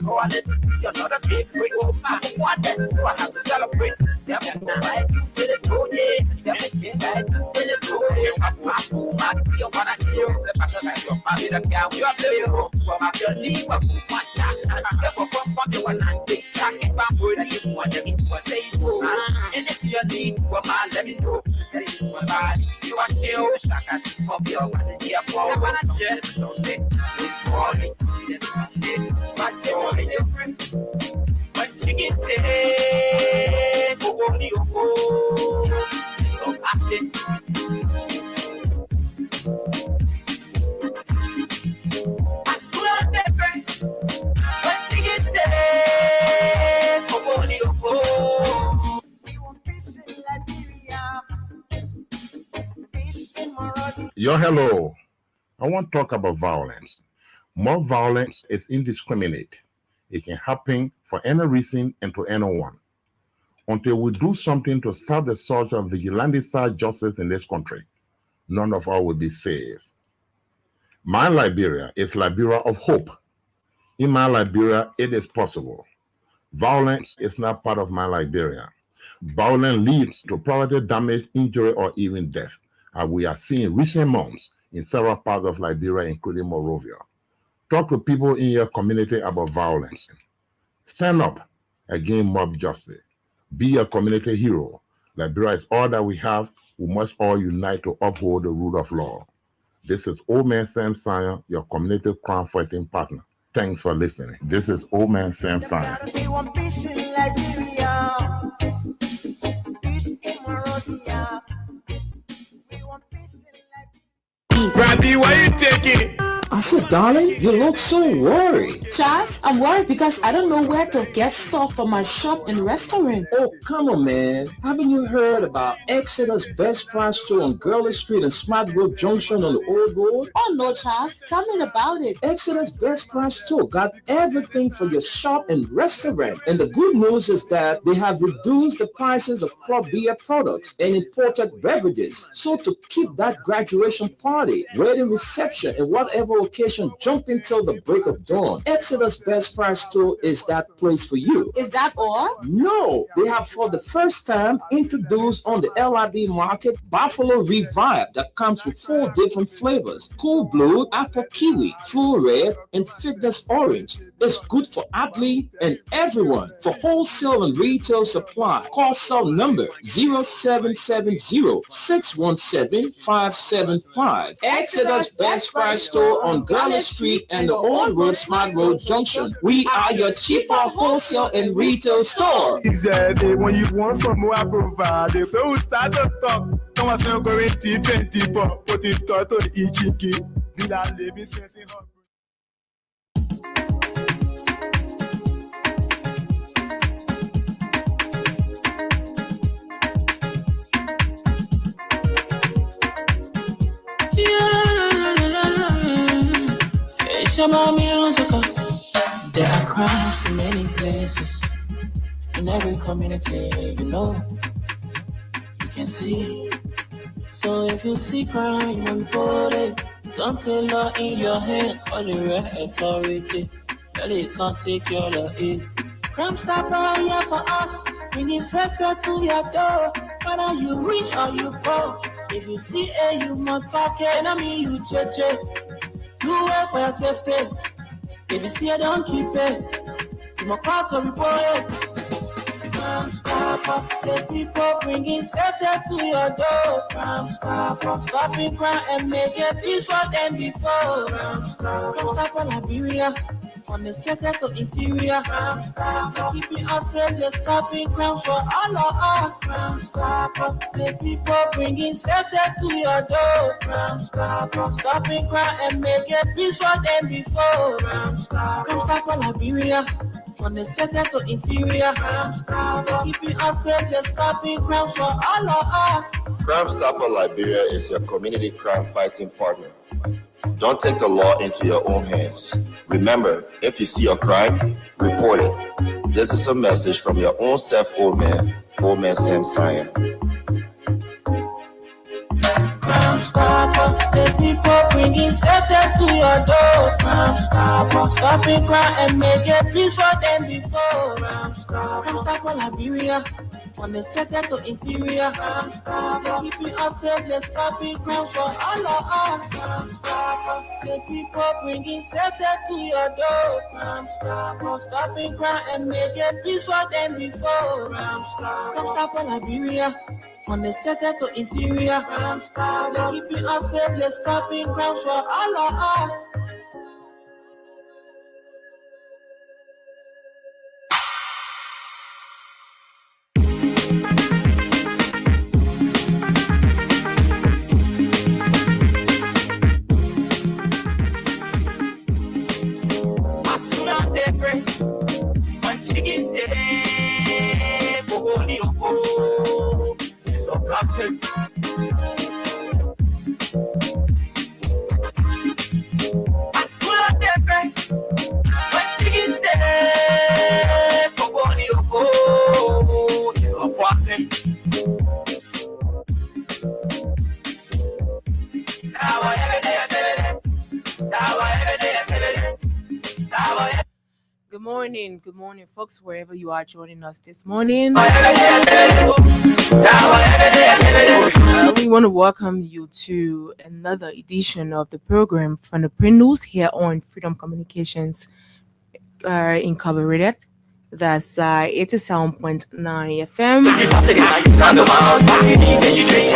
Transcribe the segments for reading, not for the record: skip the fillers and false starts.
Oh, I let to see another kid. Oh, I want that, so I have to celebrate. Yeah, I do say the told you. Yeah, I do say the told you. I do my deal when I kill. The pastor like your family, the guy, you're beautiful. Well, my girl, leave a fool, my child. I step up on you and I take track. If I'm worried, I get one, just say it. And if you need, well, man, let me know. Say it, my body. You are chill, like I do for your wasn't here for one. Just Sunday. We call it Sunday. My story different. But chicken say, go on you go. So pass it. I swear different. But chicken say, go on you go. We want peace in Liberia. Peace in Monrovia. Yo, hello. I want to talk about violence. More violence is indiscriminate. It can happen for any reason and to anyone. Until we do something to stop the surge of vigilante-style justice in this country, none of us will be safe. My Liberia is Liberia of hope. In my Liberia, it is possible. Violence is not part of my Liberia. Violence leads to property damage, injury, or even death, as we are seeing in recent months in several parts of Liberia, including Monrovia. Talk to people in your community about violence. Stand up against mob justice. Be a community hero. Liberia is all that we have. We must all unite to uphold the rule of law. This is Old Man Sam Sion, your community crime fighting partner. Thanks for listening. This is Old Man Sam Sion. We want peace in Liberia. Peace in Monrovia. We want peace in Liberia. Randy, why you taking? I said, darling, you look so worried. Charles, I'm worried because I don't know where to get stuff for my shop and restaurant. Oh, come on, man. Haven't you heard about Exodus Best Price Store on Gurley Street and Smart Grove Junction on the Old Road? Oh, no, Charles. Tell me about it. Exodus Best Price Store got everything for your shop and restaurant. And the good news is that they have reduced the prices of crop beer products and imported beverages. So to keep that graduation party, wedding reception, and whatever occasion jumping till the break of dawn, Exodus Best Price Store is that place for you. Is that all? No, they have for the first time introduced on the LIB market Buffalo Revive that comes with 4 different flavors: Cool Blue, Apple Kiwi, Full Red, and Fitness Orange. It's good for athlete and everyone. For wholesale and retail supply, call cell number 0770-617-575. Exodus Best Price Store on Gurley Street and the Old Road Smart Road Junction. We are your cheaper wholesale and retail store. Exactly. When you want some more, I provide. So we start to talk. Come on, so go 2024. Put it to the Ichiki. Villa living sense in her. Shabba musical. There are crimes in many places, in every community, you know, you can see. So if you see crime, report it. Don't take law in your hand for the right authority. Well, it can't take your law in. Crime Stopper here for us, bringing safety to your door. Whether you rich or you poor, if you see a human talking, enemy you cheche. Do it for your safety. If you see it, don't keep it. You must call to report it. Crime Stopper, the people bringing safety to your door. Crime Stopper, stopping crime and making peace for them before. Crime Stopper Liberia, from the center to interior. Crime Stopper, keeping us safe, they're stopping crime for all of us. Crime Stopper, the people bringing safety to your door. Crime Stopper, stopping crime and making peace for them before. Crime Stopper Liberia, from the center to interior. Crime Stopper, keeping us safe, they're stopping crime for all of us. Crime Stopper Liberia is your community crime fighting partner. Don't take the law into your own hands. Remember, if you see a crime, report it. This is a message from your own self, Old Man Sam Sion. Crime Stopper, the people bringing safety to your door. Crime Stopper, stopping crime and make a peace for them before. Crime Stopper, Liberia. From the center to interior, Crime Stopper, keeping us safe, let's stop it, crime for all of us. Crime Stopper, the people bringing safety to your door. Crime Stopper, stopping crime and make a peace for them before. Crime Stopper, Liberia. From the center to interior, Crime Stopper, keeping us safe, let's stop it, crime for all of us. Good morning, folks, wherever you are joining us this morning. We want to welcome you to another edition of the program from the Print News here on Freedom Communications Incorporated. That's 87.9 FM.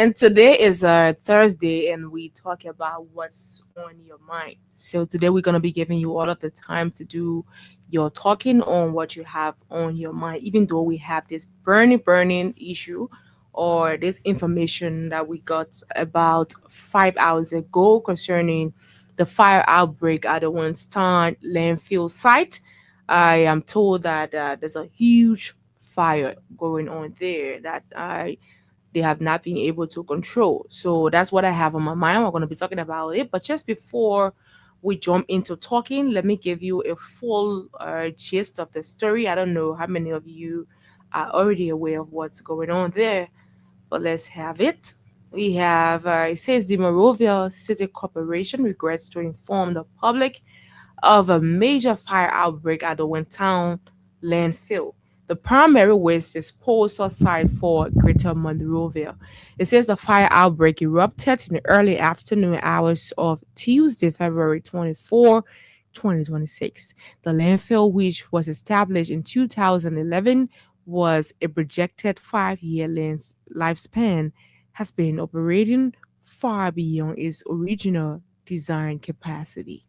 And today is Thursday, and we talk about what's on your mind. So today we're going to be giving you all of the time to do your talking on what you have on your mind, even though we have this burning issue or this information that we got about 5 hours ago concerning the fire outbreak at the Winston landfill site. I am told that there's a huge fire going on there that they have not been able to control. So that's what I have on my mind. We're going to be talking about it. But just before we jump into talking, let me give you a full gist of the story. I don't know how many of you are already aware of what's going on there, but let's have it. We have, it says the Monrovia City Corporation regrets to inform the public of a major fire outbreak at the Wintown landfill, the primary waste disposal site for Greater Monrovia. It says the fire outbreak erupted in the early afternoon hours of Tuesday, February 24, 2026. The landfill, which was established in 2011, was a projected 5-year lifespan, has been operating far beyond its original design capacity.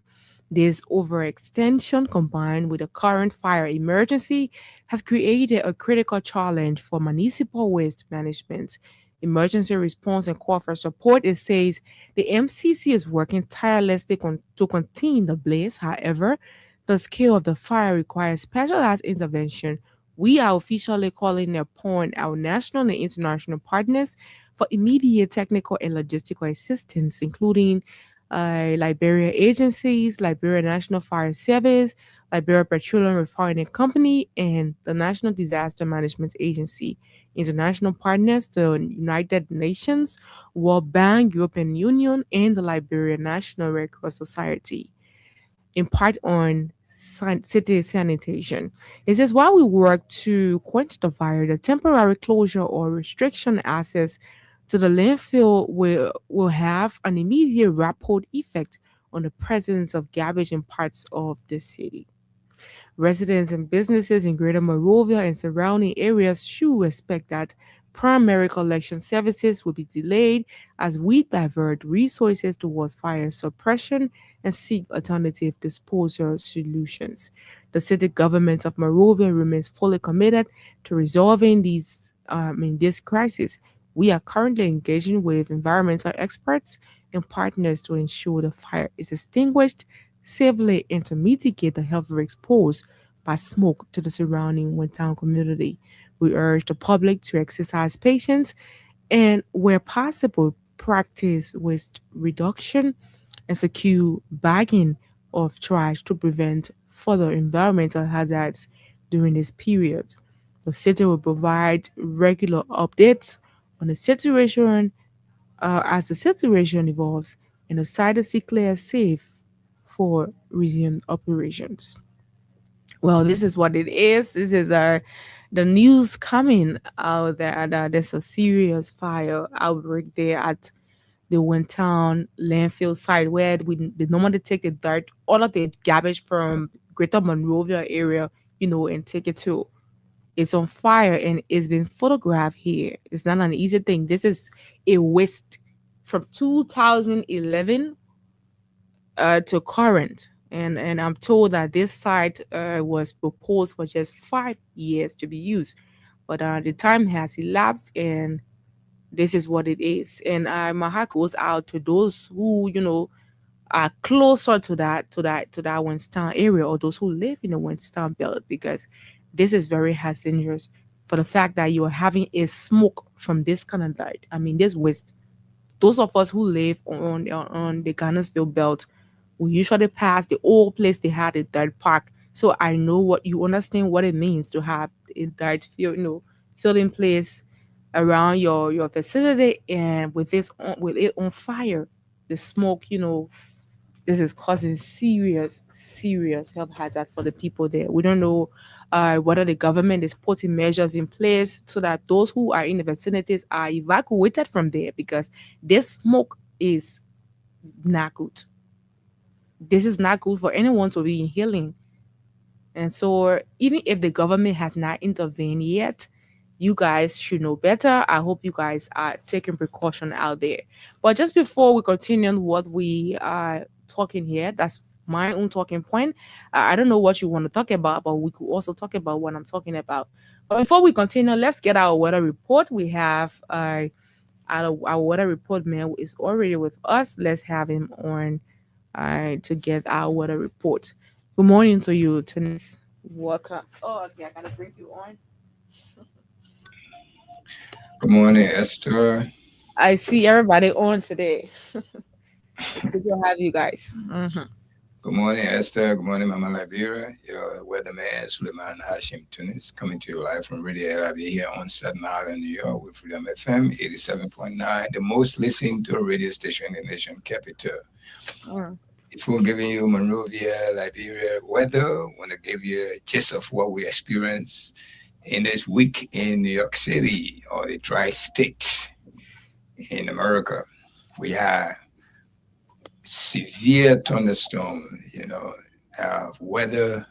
This overextension, combined with the current fire emergency, has created a critical challenge for municipal waste management. Emergency response and call for support. It says the MCC is working tirelessly to contain the blaze. However, the scale of the fire requires specialized intervention. We are officially calling upon our national and international partners for immediate technical and logistical assistance, including Liberia agencies, Liberia National Fire Service, Liberia Petroleum Refining Company, and the National Disaster Management Agency. International partners, the United Nations, World Bank, European Union, and the Liberia National Red Cross Society. In part on city sanitation. It says while we work to quench the fire, the temporary closure or restriction access to the landfill will have an immediate ripple effect on the presence of garbage in parts of the city. Residents and businesses in Greater Monrovia and surrounding areas should expect that primary collection services will be delayed as we divert resources towards fire suppression and seek alternative disposal solutions. The city government of Monrovia remains fully committed to resolving this crisis. We are currently engaging with environmental experts and partners to ensure the fire is extinguished safely and to mitigate the health risks posed by smoke to the surrounding Wintown community. We urge the public to exercise patience and, where possible, practice waste reduction and secure bagging of trash to prevent further environmental hazards during this period. The city will provide regular updates on the situation as the situation evolves and the site is declared safe for resumed operations. Well, this is what it is. This is the news coming out that there's a serious fire outbreak there at the Wintown landfill site where they normally take the dirt, all of the garbage from Greater Monrovia area, and take it to. It's on fire and it's been photographed here. It's not an easy thing. This is a waste from 2011 to current. And I'm told that this site was proposed for just 5 years to be used, but the time has elapsed, and this is what it is. And my heart goes out to those who are closer to that Winston area, or those who live in the Winston belt, because this is very hazardous for the fact that you are having a smoke from this kind of light. I mean, this waste. Those of us who live on the Garnersville belt, we usually pass the old place they had a dirt park. So I know what you understand what it means to have a dirt filling place around your vicinity, and with it on fire, the smoke, this is causing serious health hazard for the people there. We don't know whether the government is putting measures in place so that those who are in the vicinities are evacuated from there, because this smoke is not good. This is not good for anyone to be inhaling. And so, even if the government has not intervened yet, you guys should know better. I hope you guys are taking precaution out there. But just before we continue on what we are talking here, that's my own talking point. I don't know what you want to talk about, but we could also talk about what I'm talking about. But before we continue, let's get our weather report. We have our weather report man is already with us. Let's have him on to get our weather report. Good morning to you, Tunis. Welcome. Oh, okay, I gotta bring you on. Good morning, Esther. I see everybody on today. It's good to have you guys. Good morning, Esther. Good morning, Mama Liberia. Your weatherman, Suleiman Hashim Tunis, coming to you live from Radio LIV here on Staten Island, New York, with Freedom FM 87.9, the most listened to radio station in the nation capital. Before giving you Monrovia, Liberia weather, I want to give you a gist of what we experienced in this week in New York City, or the tri-state in America. We had severe thunderstorm, weather,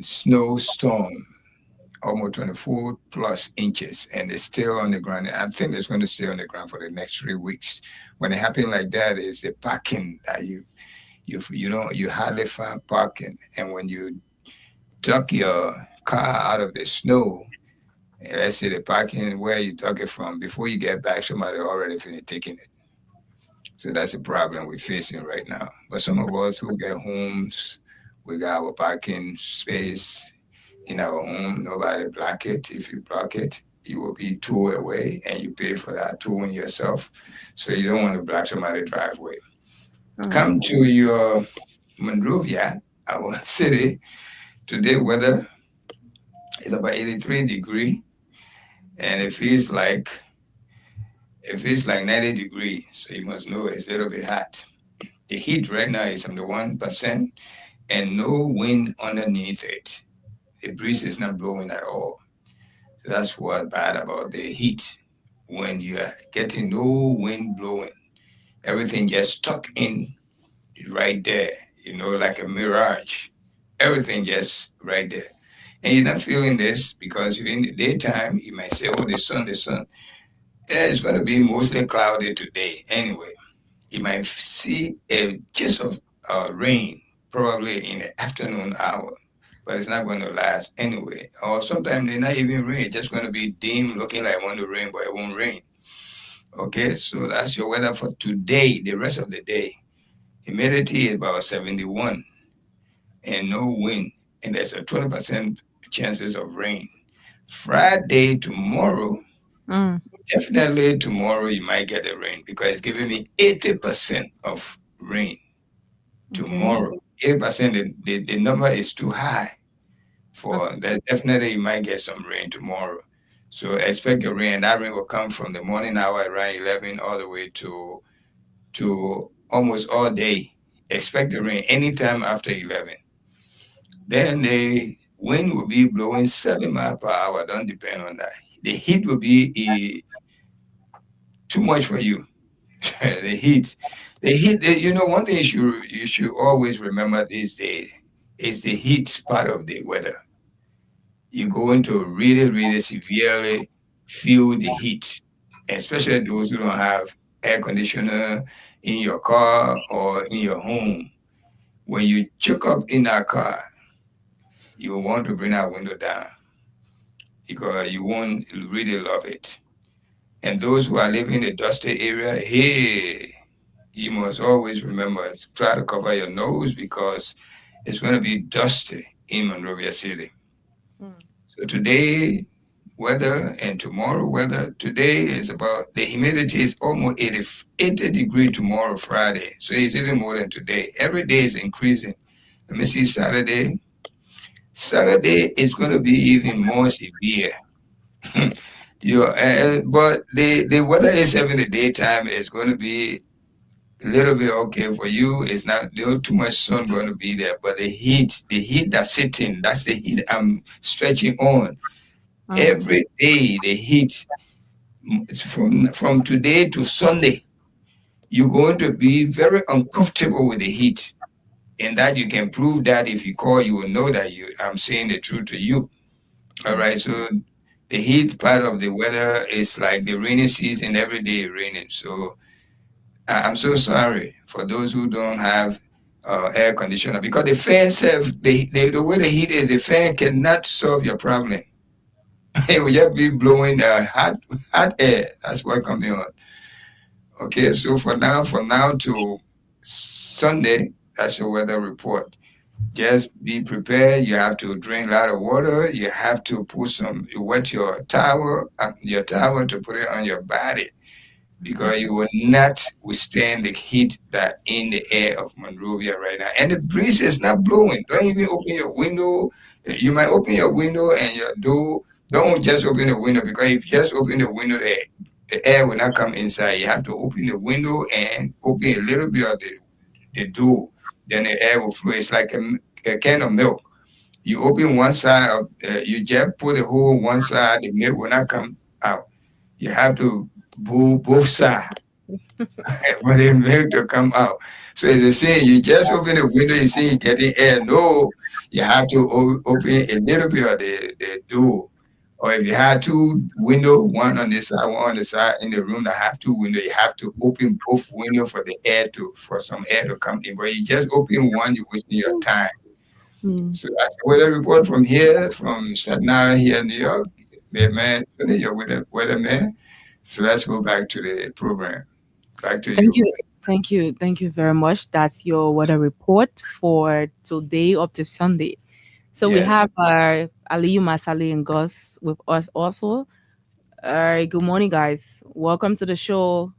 snowstorm, almost 24 plus inches, and it's still on the ground. I think it's going to stay on the ground for the next 3 weeks. When it happens like that, is the parking that you hardly find parking, and when you duck your car out of the snow, and let's say the parking where you dug it from, before you get back, somebody already finished taking it. So that's the problem we're facing right now. But some of us who get homes, we got our parking space in our home. Nobody block it. If you block it, you will be towed away, and you pay for that towing yourself. So you don't want to block somebody's driveway. Come to your Monrovia, our city. Today weather is about 83 degrees, and it feels like 90 degrees. So you must know it's a little bit hot. The heat right now is 71%, and no wind underneath it. The breeze is not blowing at all. So that's what's bad about the heat. When you are getting no wind blowing, everything just stuck in right there, like a mirage. Everything just right there. And you're not feeling this because you're in the daytime. You might say, oh, the sun. Yeah, it's going to be mostly cloudy today anyway. You might see a gist of rain probably in the afternoon hour, but it's not going to last anyway. Or sometimes they're not even rain. It's just going to be dim, looking like it want to rain, but it won't rain. Okay, so that's your weather for today, the rest of the day. Humidity is about 71 and no wind, and there's a 20% chances of rain. Friday, tomorrow, definitely tomorrow you might get the rain, because it's giving me 80% of rain tomorrow. 80%, the number is too high for that. Definitely you might get some rain tomorrow. So expect the rain. That rain will come from the morning hour around 11 all the way to almost all day. Expect the rain anytime after 11. Then the wind will be blowing 7 miles per hour. Don't depend on that. The heat will be too much for you. the heat. One thing you should always remember these days is the heat part of the weather. You're going to really, really severely feel the heat, especially those who don't have air conditioner in your car or in your home. When you choke up in that car, you want to bring that window down because you won't really love it. And those who are living in the dusty area, hey, you must always remember to try to cover your nose because it's going to be dusty in Monrovia City. So today, weather and tomorrow weather. Today is about the humidity is almost 80 degrees tomorrow, Friday. So it's even more than today. Every day is increasing. Let me see Saturday. Saturday is going to be even more severe. But the weather is in the daytime is going to be a little bit okay for you. It's not too much sun going to be there, but the heat that's sitting, that's the heat I'm stretching on. Every day the heat from today to Sunday, you're going to be very uncomfortable with the heat. And that you can prove that if you call, you will know that I'm saying the truth to you. All right. So the heat part of the weather is like the rainy season, every day raining. So I'm so sorry for those who don't have air conditioner because the fan the way the heat is, the fan cannot solve your problem. It will just be blowing hot air. That's what coming on. Okay, so from now to Sunday, that's your weather report. Just be prepared. You have to drink a lot of water. You have to you wet your towel to put it on your body because you will not withstand the heat that in the air of Monrovia right now. And the breeze is not blowing. Don't even open your window. You might open your window and your door. Don't just open the window because if you just open the window, the air will not come inside. You have to open the window and open a little bit of the door. Then the air will flow. It's like a can of milk. You open one side of, you just put the whole one side, the milk will not come out. You have to pull both sides for the milk to come out. So it's the same. You just open the window, you see you getting air. No, you have to open a little bit of the door. Or if you have two windows, one on this side, one on the side in the room that have two windows, you have to open both windows for some air to come in. But you just open one, you're wasting your time. So that's the weather report from here, from Satnara here in New York. Man, your weatherman. So let's go back to the program. Back to you. Thank you very much. That's your weather report for today up to Sunday. So we have Aliyu Masali and Gus with us also. Good morning, guys. Welcome to the show.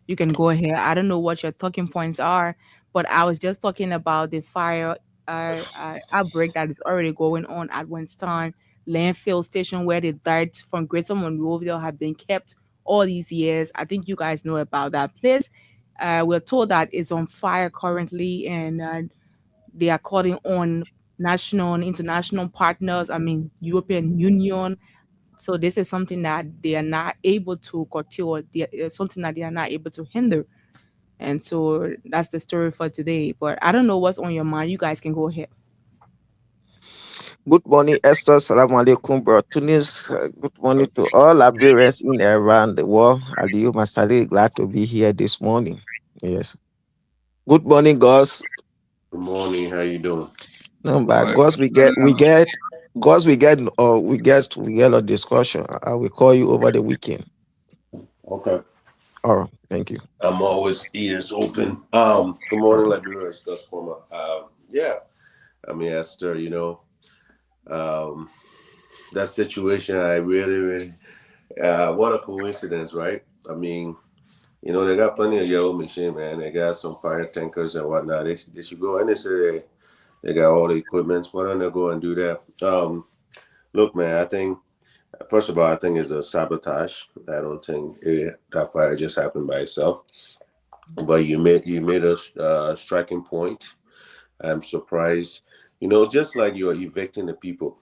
You can go ahead. I don't know what your talking points are, but I was just talking about the fire outbreak that is already going on at Winston landfill station where the dirt from Greater Monrovia have been kept all these years. I think you guys know about that place. We're told that it's on fire currently, and they are calling on national and international partners, European Union. So this is something that they are not able to curtail, something that they are not able to hinder. And so that's the story for today. But I don't know what's on your mind. You guys can go ahead. Good morning, Esther. Salaam alaikum, bro. Tunis. Good morning to all Liberians in and around the world. Aliyu Masali, glad to be here this morning. Yes. Good morning, Gus. Good morning. How you doing? No, but Gus, we get a discussion. I will call you over the weekend. Okay. All right. Thank you. I'm always ears open. Good morning, Liberians. Gus Former. Esther, that situation, I really, what a coincidence, right? They got plenty of yellow machine, man. They got some fire tankers and whatnot. They should go in and say they got all the equipment. Why don't they go and do that? Look, man, I think First of all, I think it's a sabotage. I don't think that fire just happened by itself. But you made a striking point. I'm surprised. Just like you're evicting the people,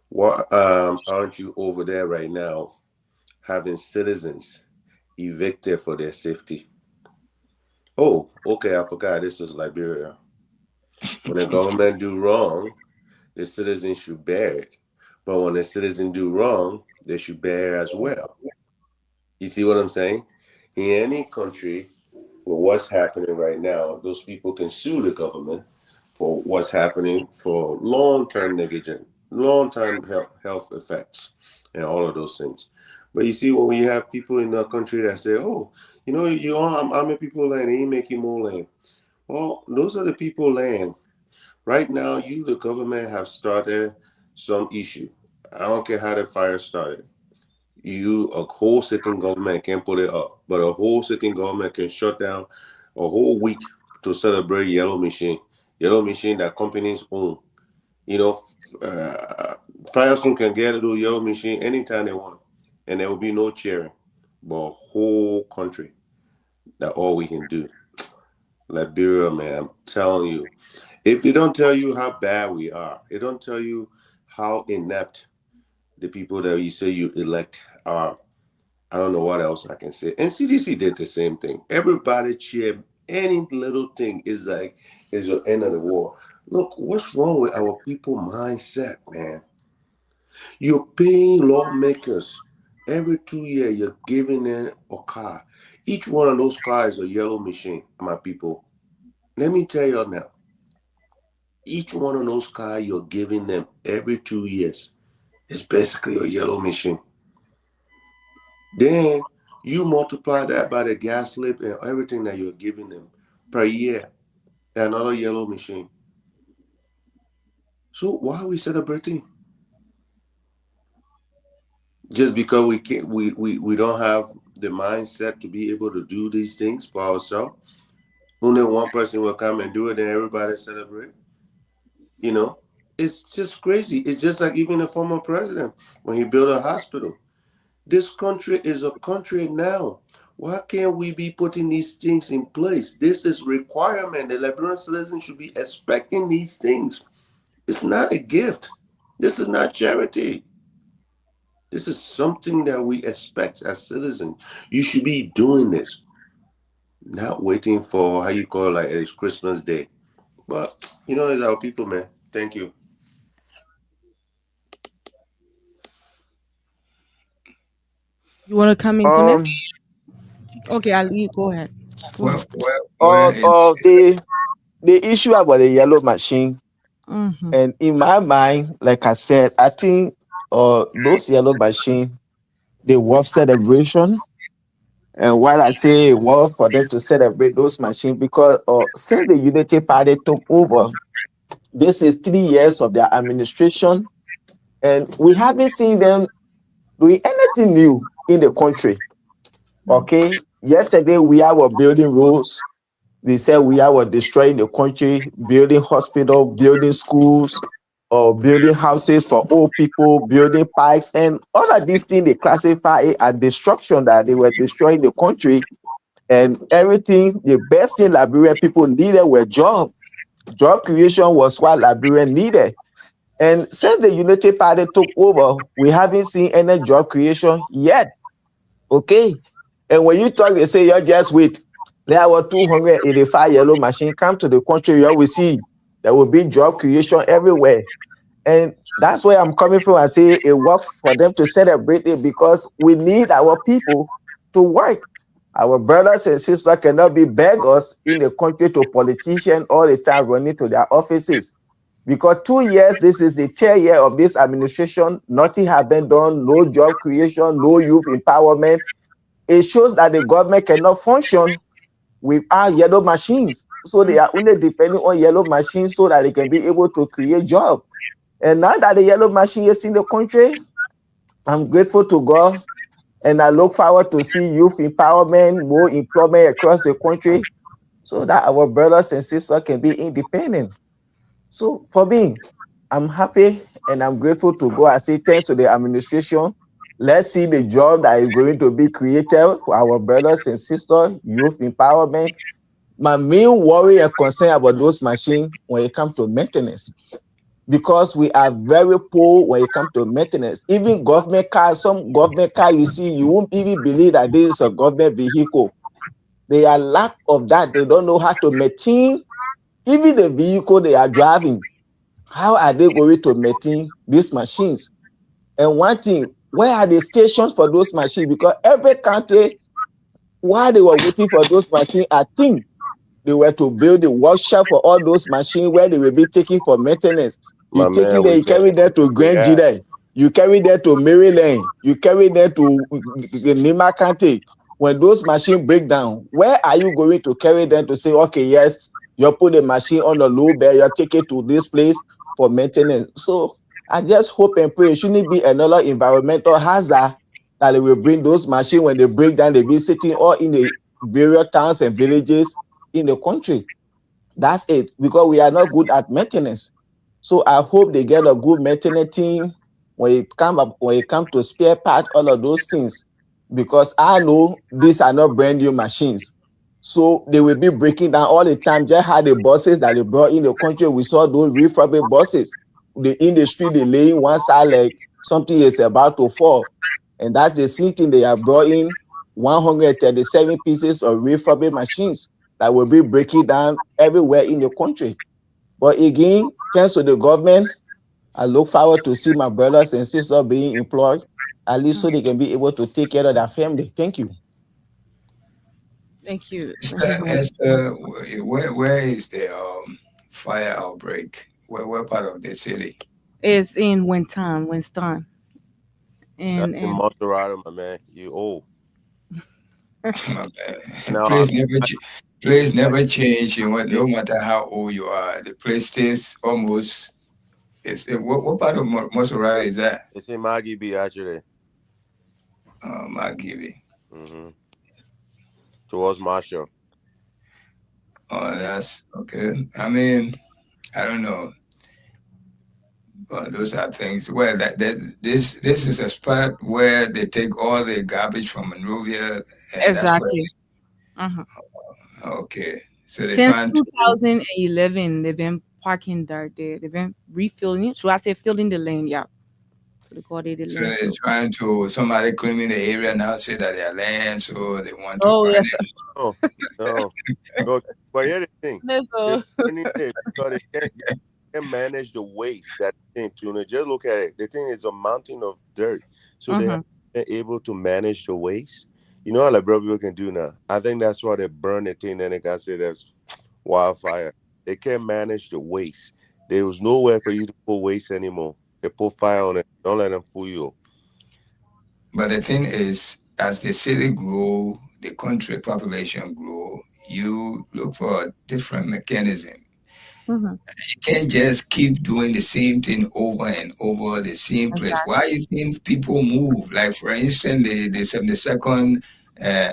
what aren't you over there right now having citizens evicted for their safety? Oh, okay, I forgot this is Liberia. When the government do wrong, the citizens should bear it. But when the citizens do wrong, they should bear as well. You see what I'm saying? In any country, with what's happening right now, those people can sue the government for what's happening for long-term negligence, long-term health effects, and all of those things. But you see, when we have people in the country that say, "Oh, I'm people land, ain't making more land." Well, those are the people land. Right now, you, the government, have started some issue. I don't care how the fire started. A whole sitting government can put it up, but a whole sitting government can shut down a whole week to celebrate Yellow Machine that companies own. Firestone can get to Yellow Machine anytime they want, and there will be no cheering. But a whole country, that all we can do. Liberia, man, I'm telling you, if they don't tell you how bad we are, they don't tell you how inept the people that you say you elect are. I don't know what else I can say. And CDC did the same thing. Everybody cheered. Any little thing is the end of the war. Look, what's wrong with our people mindset, man? You're paying lawmakers every 2 years. You're giving them a car. Each one of those cars is a Yellow Machine, my people. Let me tell you now. Each one of those cars you're giving them every 2 years is basically a Yellow Machine. Then you multiply that by the gas slip and everything that you're giving them per year, another Yellow Machine. So why are we celebrating? Just because we can't, we don't have the mindset to be able to do these things for ourselves. Only one person will come and do it, and everybody celebrate. It's just crazy. It's just like even the former president when he built a hospital. This country is a country now. Why can't we be putting these things in place? This is requirement. The Liberian citizens should be expecting these things. It's not a gift. This is not charity. This is something that we expect as citizens. You should be doing this, not waiting for, how you call it, like it's Christmas Day. But, it's our people, man. Thank you. You want to come into this? Okay, I'll leave. Go ahead. The issue about the Yellow Machine, and in my mind, like I said, I think those Yellow Machine, they worth celebration. And while I say it worth for them to celebrate those machines, because since the Unity Party took over, this is 3 years of their administration, and we haven't seen them doing anything new in the country. Okay, yesterday we were building roads. They said we were destroying the country, building hospitals, building schools, or building houses for old people, building parks, and all of these things they classify it as destruction, that they were destroying the country and everything. The best thing Liberian people needed were jobs. Job creation was what Liberia needed. And since the Unity Party took over, we haven't seen any job creation yet. Okay. And when you talk, they say, just wait. There were 285 Yellow Machines come to the country. You will see there will be job creation everywhere. And that's where I'm coming from. I say it works for them to celebrate it, because we need our people to work. Our brothers and sisters cannot be beggars in the country to politicians all the time running to their offices. Because 2 years, this is the 3rd year of this administration, nothing has been done, no job creation, no youth empowerment. It shows that the government cannot function without Yellow Machines. So they are only depending on Yellow Machines so that they can be able to create jobs. And now that the Yellow Machine is in the country, I'm grateful to God. And I look forward to see youth empowerment, more employment across the country, so that our brothers and sisters can be independent. So for me, I'm happy and I'm grateful to God. I say thanks to the administration. Let's see the job that is going to be created for our brothers and sisters, youth empowerment. My main worry and concern about those machines when it comes to maintenance, because we are very poor when it comes to maintenance. Even government cars, some government car you see, you won't even believe that this is a government vehicle. They are lack of that. They don't know how to maintain even the vehicle they are driving. How are they going to maintain these machines? And one thing, where are the stations for those machines? Because every country, while they were waiting for those machines, I think they were to build the workshop for all those machines where they will be taken for maintenance. You take it there, you carry them to Grand Gide, you carry them to Maryland, you carry them to Nima County. When those machines break down, where are you going to carry them to say, okay, yes, you put the machine on the low bed, you take it to this place for maintenance? So I just hope and pray it shouldn't be another environmental hazard that they will bring those machines when they break down, they be sitting all in the various towns and villages in the country. That's it, because we are not good at maintenance. So I hope they get a good maintenance team when it comes to spare part, all of those things, because I know these are not brand new machines. So they will be breaking down all the time. Just how the buses that they brought in the country, we saw those refurbished buses. The industry, they laying one side like something is about to fall. And that's the same thing they have brought in 137 pieces of refurbished machines that will be breaking down everywhere in the country. But again, thanks to the government, I look forward to see my brothers and sisters being employed, at least so they can be able to take care of their family. Thank you. Thank you. Where is the fire outbreak? Where part of the city? It's in Winston. And in Monterrey, my man. You old. No, place never change. No matter how old you are, the place stays almost. What part of Monterrey is that? It's in Maggie actually. Maggie. Mm-hmm. Towards Marshall. Oh, that's okay. I mean, I don't know. But those are things where this is a spot where they take all the garbage from Monrovia. Exactly. Okay. So since 2011, they've been parking there. They've been refilling it. Should I say filling the lane? Yeah. So they call it the lane. They're trying to, somebody claiming the area now say that they're land, so they want to. Oh, yes. Oh, no. But here's the thing. Because they can't manage the waste that thing too. Just look at it. The thing is a mountain of dirt. So they are able to manage the waste. You know how like people can do now. I think that's why they burn the thing and they can say there's wildfire. They can't manage the waste. There was nowhere for you to put waste anymore. They put fire on it. Don't let them fool you. But the thing is, as the city grow, the country population grow, you look for a different mechanism. You can't just keep doing the same thing over and over, the same place. Why you think people move? Like, for instance, the 72nd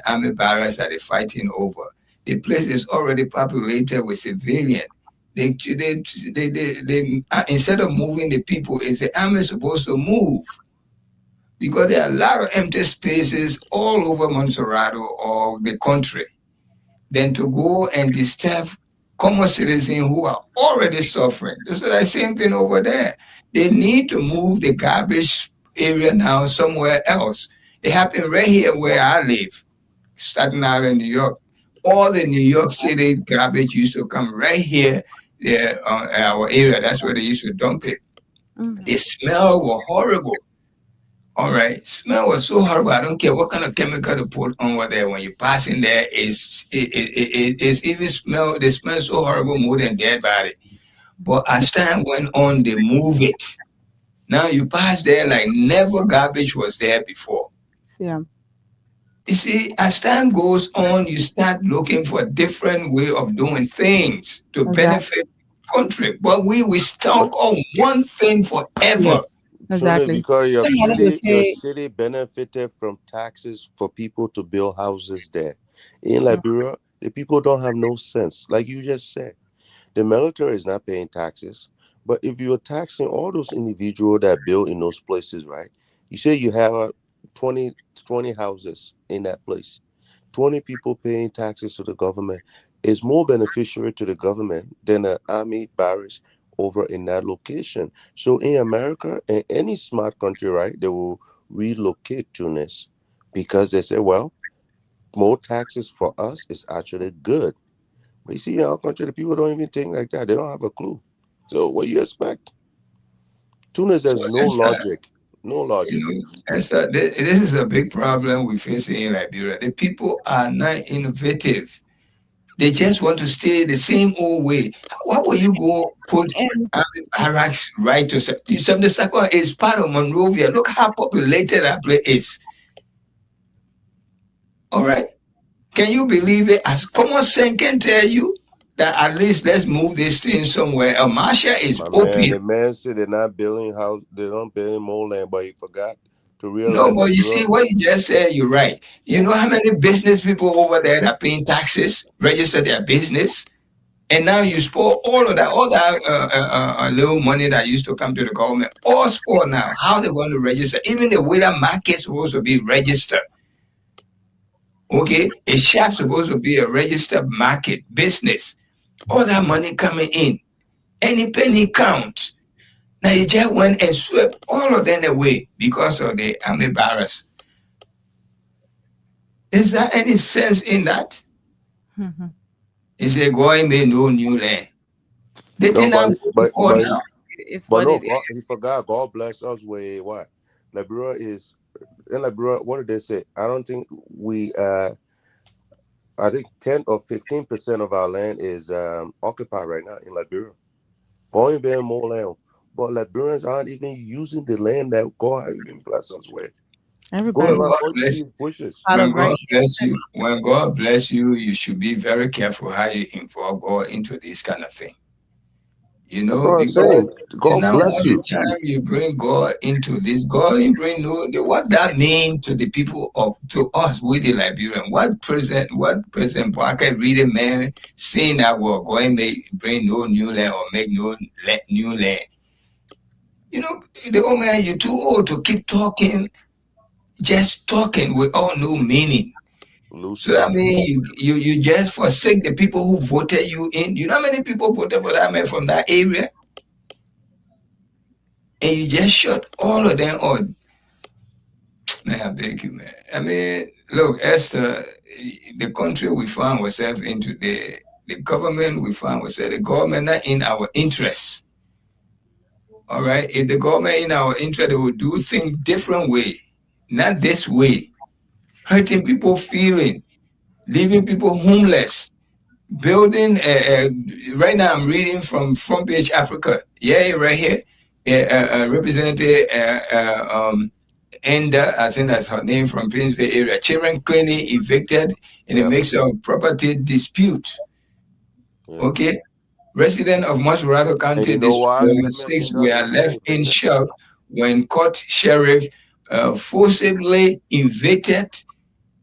Army barracks that they're fighting over. The place is already populated with civilians. They instead of moving the people, is the army supposed to move? Because there are a lot of empty spaces all over Montserrat or the country. Then to go and disturb common citizens who are already suffering. This is the same thing over there. They need to move the garbage area now somewhere else. It happened right here where I live, Staten Island, New York. All the New York City garbage used to come right here, our area. That's where they used to dump it. The smell was horrible. All right, smell was so horrible. I don't care what kind of chemical to put over there. When you pass in there, it's even smell. They smell so horrible more than dead body. But as time went on, they move it. Now you pass there like never garbage was there before. Yeah. You see, as time goes on, you start looking for a different way of doing things to benefit the country. But we stuck on one thing forever. Yeah. Exactly. Because your city benefited from taxes for people to build houses there. In Liberia, the people don't have no sense. Like you just said, the military is not paying taxes. But if you're taxing all those individuals that build in those places, right? You say you have 20, 20 houses in that place, 20 people paying taxes to the government is more beneficiary to the government than an army barracks over in that location. So in America and any smart country, right, they will relocate Tunis because they say, well, more taxes for us is actually good. But you see, in our country, the people don't even think like that. They don't have a clue. So what do you expect? Tunis So has no that's logic. No you logic. know, this is a big problem we face in Liberia. The people are not innovative. They just want to stay the same old way. Why will you go put And army barracks right to the second is part of Monrovia? Look how populated that place is. All right. Can you believe it? As common sense can tell you that at least let's move this thing somewhere. Marshall is My man, open. the man said they're not building house, they're not building more land, but he forgot to No, realize but that you see bro, what you just said, you're right. You know how many business people over there that paying taxes, register their business, and now you spoil all that little money that used to come to the government, all spoiled now. How they going to register? Even the way that market's supposed to be registered. Okay, a shop supposed to be a registered market business. All that money coming in, any penny counts. Now you just went and swept all of them away because of the army barracks. Is there any sense in that? He said, going may no new land. They no, did not go to court but now. it's but what no, it God, is. he forgot. God bless us with what? Liberia is in Liberia. What did they say? I don't think we. I think 10 or 15% of our land is occupied right now in Liberia. Going there more land, but Liberians aren't even using the land that God has even blessed us with. Go Everybody When around wants God all you see bless is bushes. part when of God bless righteousness. you, when God bless you, you should be very careful how you involve God into this kind of thing. You That's know, what I'm because saying. it's God not all bless the you. time you bring God into this. God you bring what that mean to the people of to us with the Liberian. What President Parker really man saying that we're going to bring no new land or make no new land. You know, the old man, you're too old to keep talking, just talking with all no meaning. Loose So that talk. means you just forsake the people who voted you in. You know how many people voted for that man from that area? And you just shut all of them out. Man, I beg you, man. I mean, look, Esther, the country we found ourselves into, the government we found ourselves, the government not in our interest. All right? If the government in our interest, they will do things different way, not this way. Hurting people feeling, leaving people homeless, building. Right now, I'm reading from Front Page Africa. Yeah, right here. Representative Enda, I think that's her name, from Prince-Bay area. Children clearly evicted in a Yep. mix of property dispute. Yeah. Okay. Resident of Masrado And County, you know District why Number this man 6, end up were is being left in evicted? shock when court sheriff forcibly evicted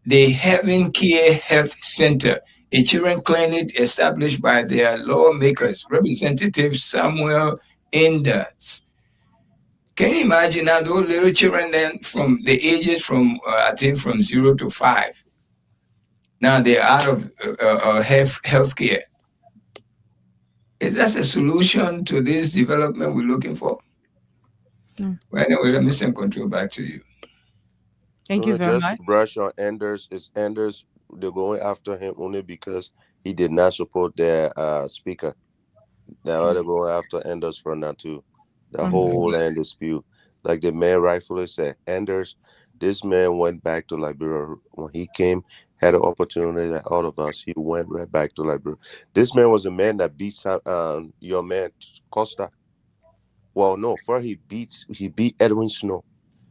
the Heaven Care Health Center, a children clinic established by their lawmakers, Representative Samuel Enders. Can you imagine now those little children then from the ages from I think from 0 to 5? Now they're out of healthcare. Is that a solution to this development we're looking for? Well, anyway, let me send control back to you. Thank you So very just much. to brush on Anders, is Anders they're going after him only because he did not support their speaker. Now they're going after Anders for that too. The whole land dispute. Like the man rightfully said, Anders, this man went back to Liberia when he came, had an opportunity like all of us. He went right back to Liberia. This man was a man that beat your man Costa. Well, no, first he beat Edwin Snow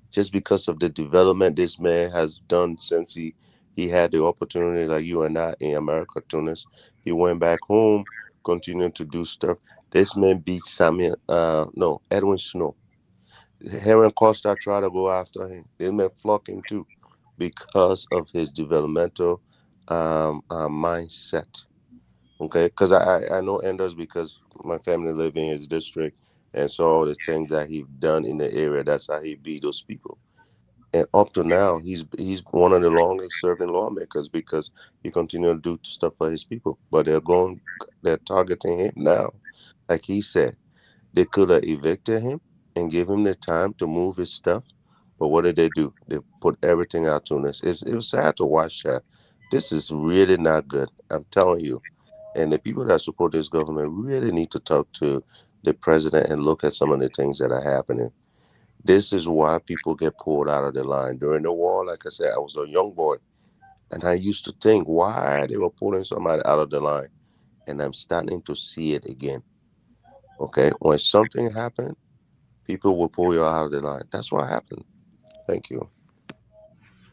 just because of the development this man has done since he had the opportunity like you and I in America, Tunis. He went back home, continued to do stuff. This man beat Edwin Snow. Heron Costa tried to go after him. This man flocked him too because of his developmental mindset. Okay, because I know Enders because my family live in his district. and saw the things that he done in the area. That's how he beat those people. And up to now, he's one of the longest serving lawmakers because he continued to do stuff for his people. But they're targeting him now. Like he said, they could have evicted him and give him the time to move his stuff. But what did they do? They put everything out to us. It was sad to watch that. This is really not good. I'm telling you. And the people that support this government really need to talk to the president and look at some of the things that are happening. This is why people get pulled out of the line. During the war, like I said, I was a young boy, and I used to think why they were pulling somebody out of the line. And I'm starting to see it again. Okay? When something happened, people will pull you out of the line. That's what happened. Thank you.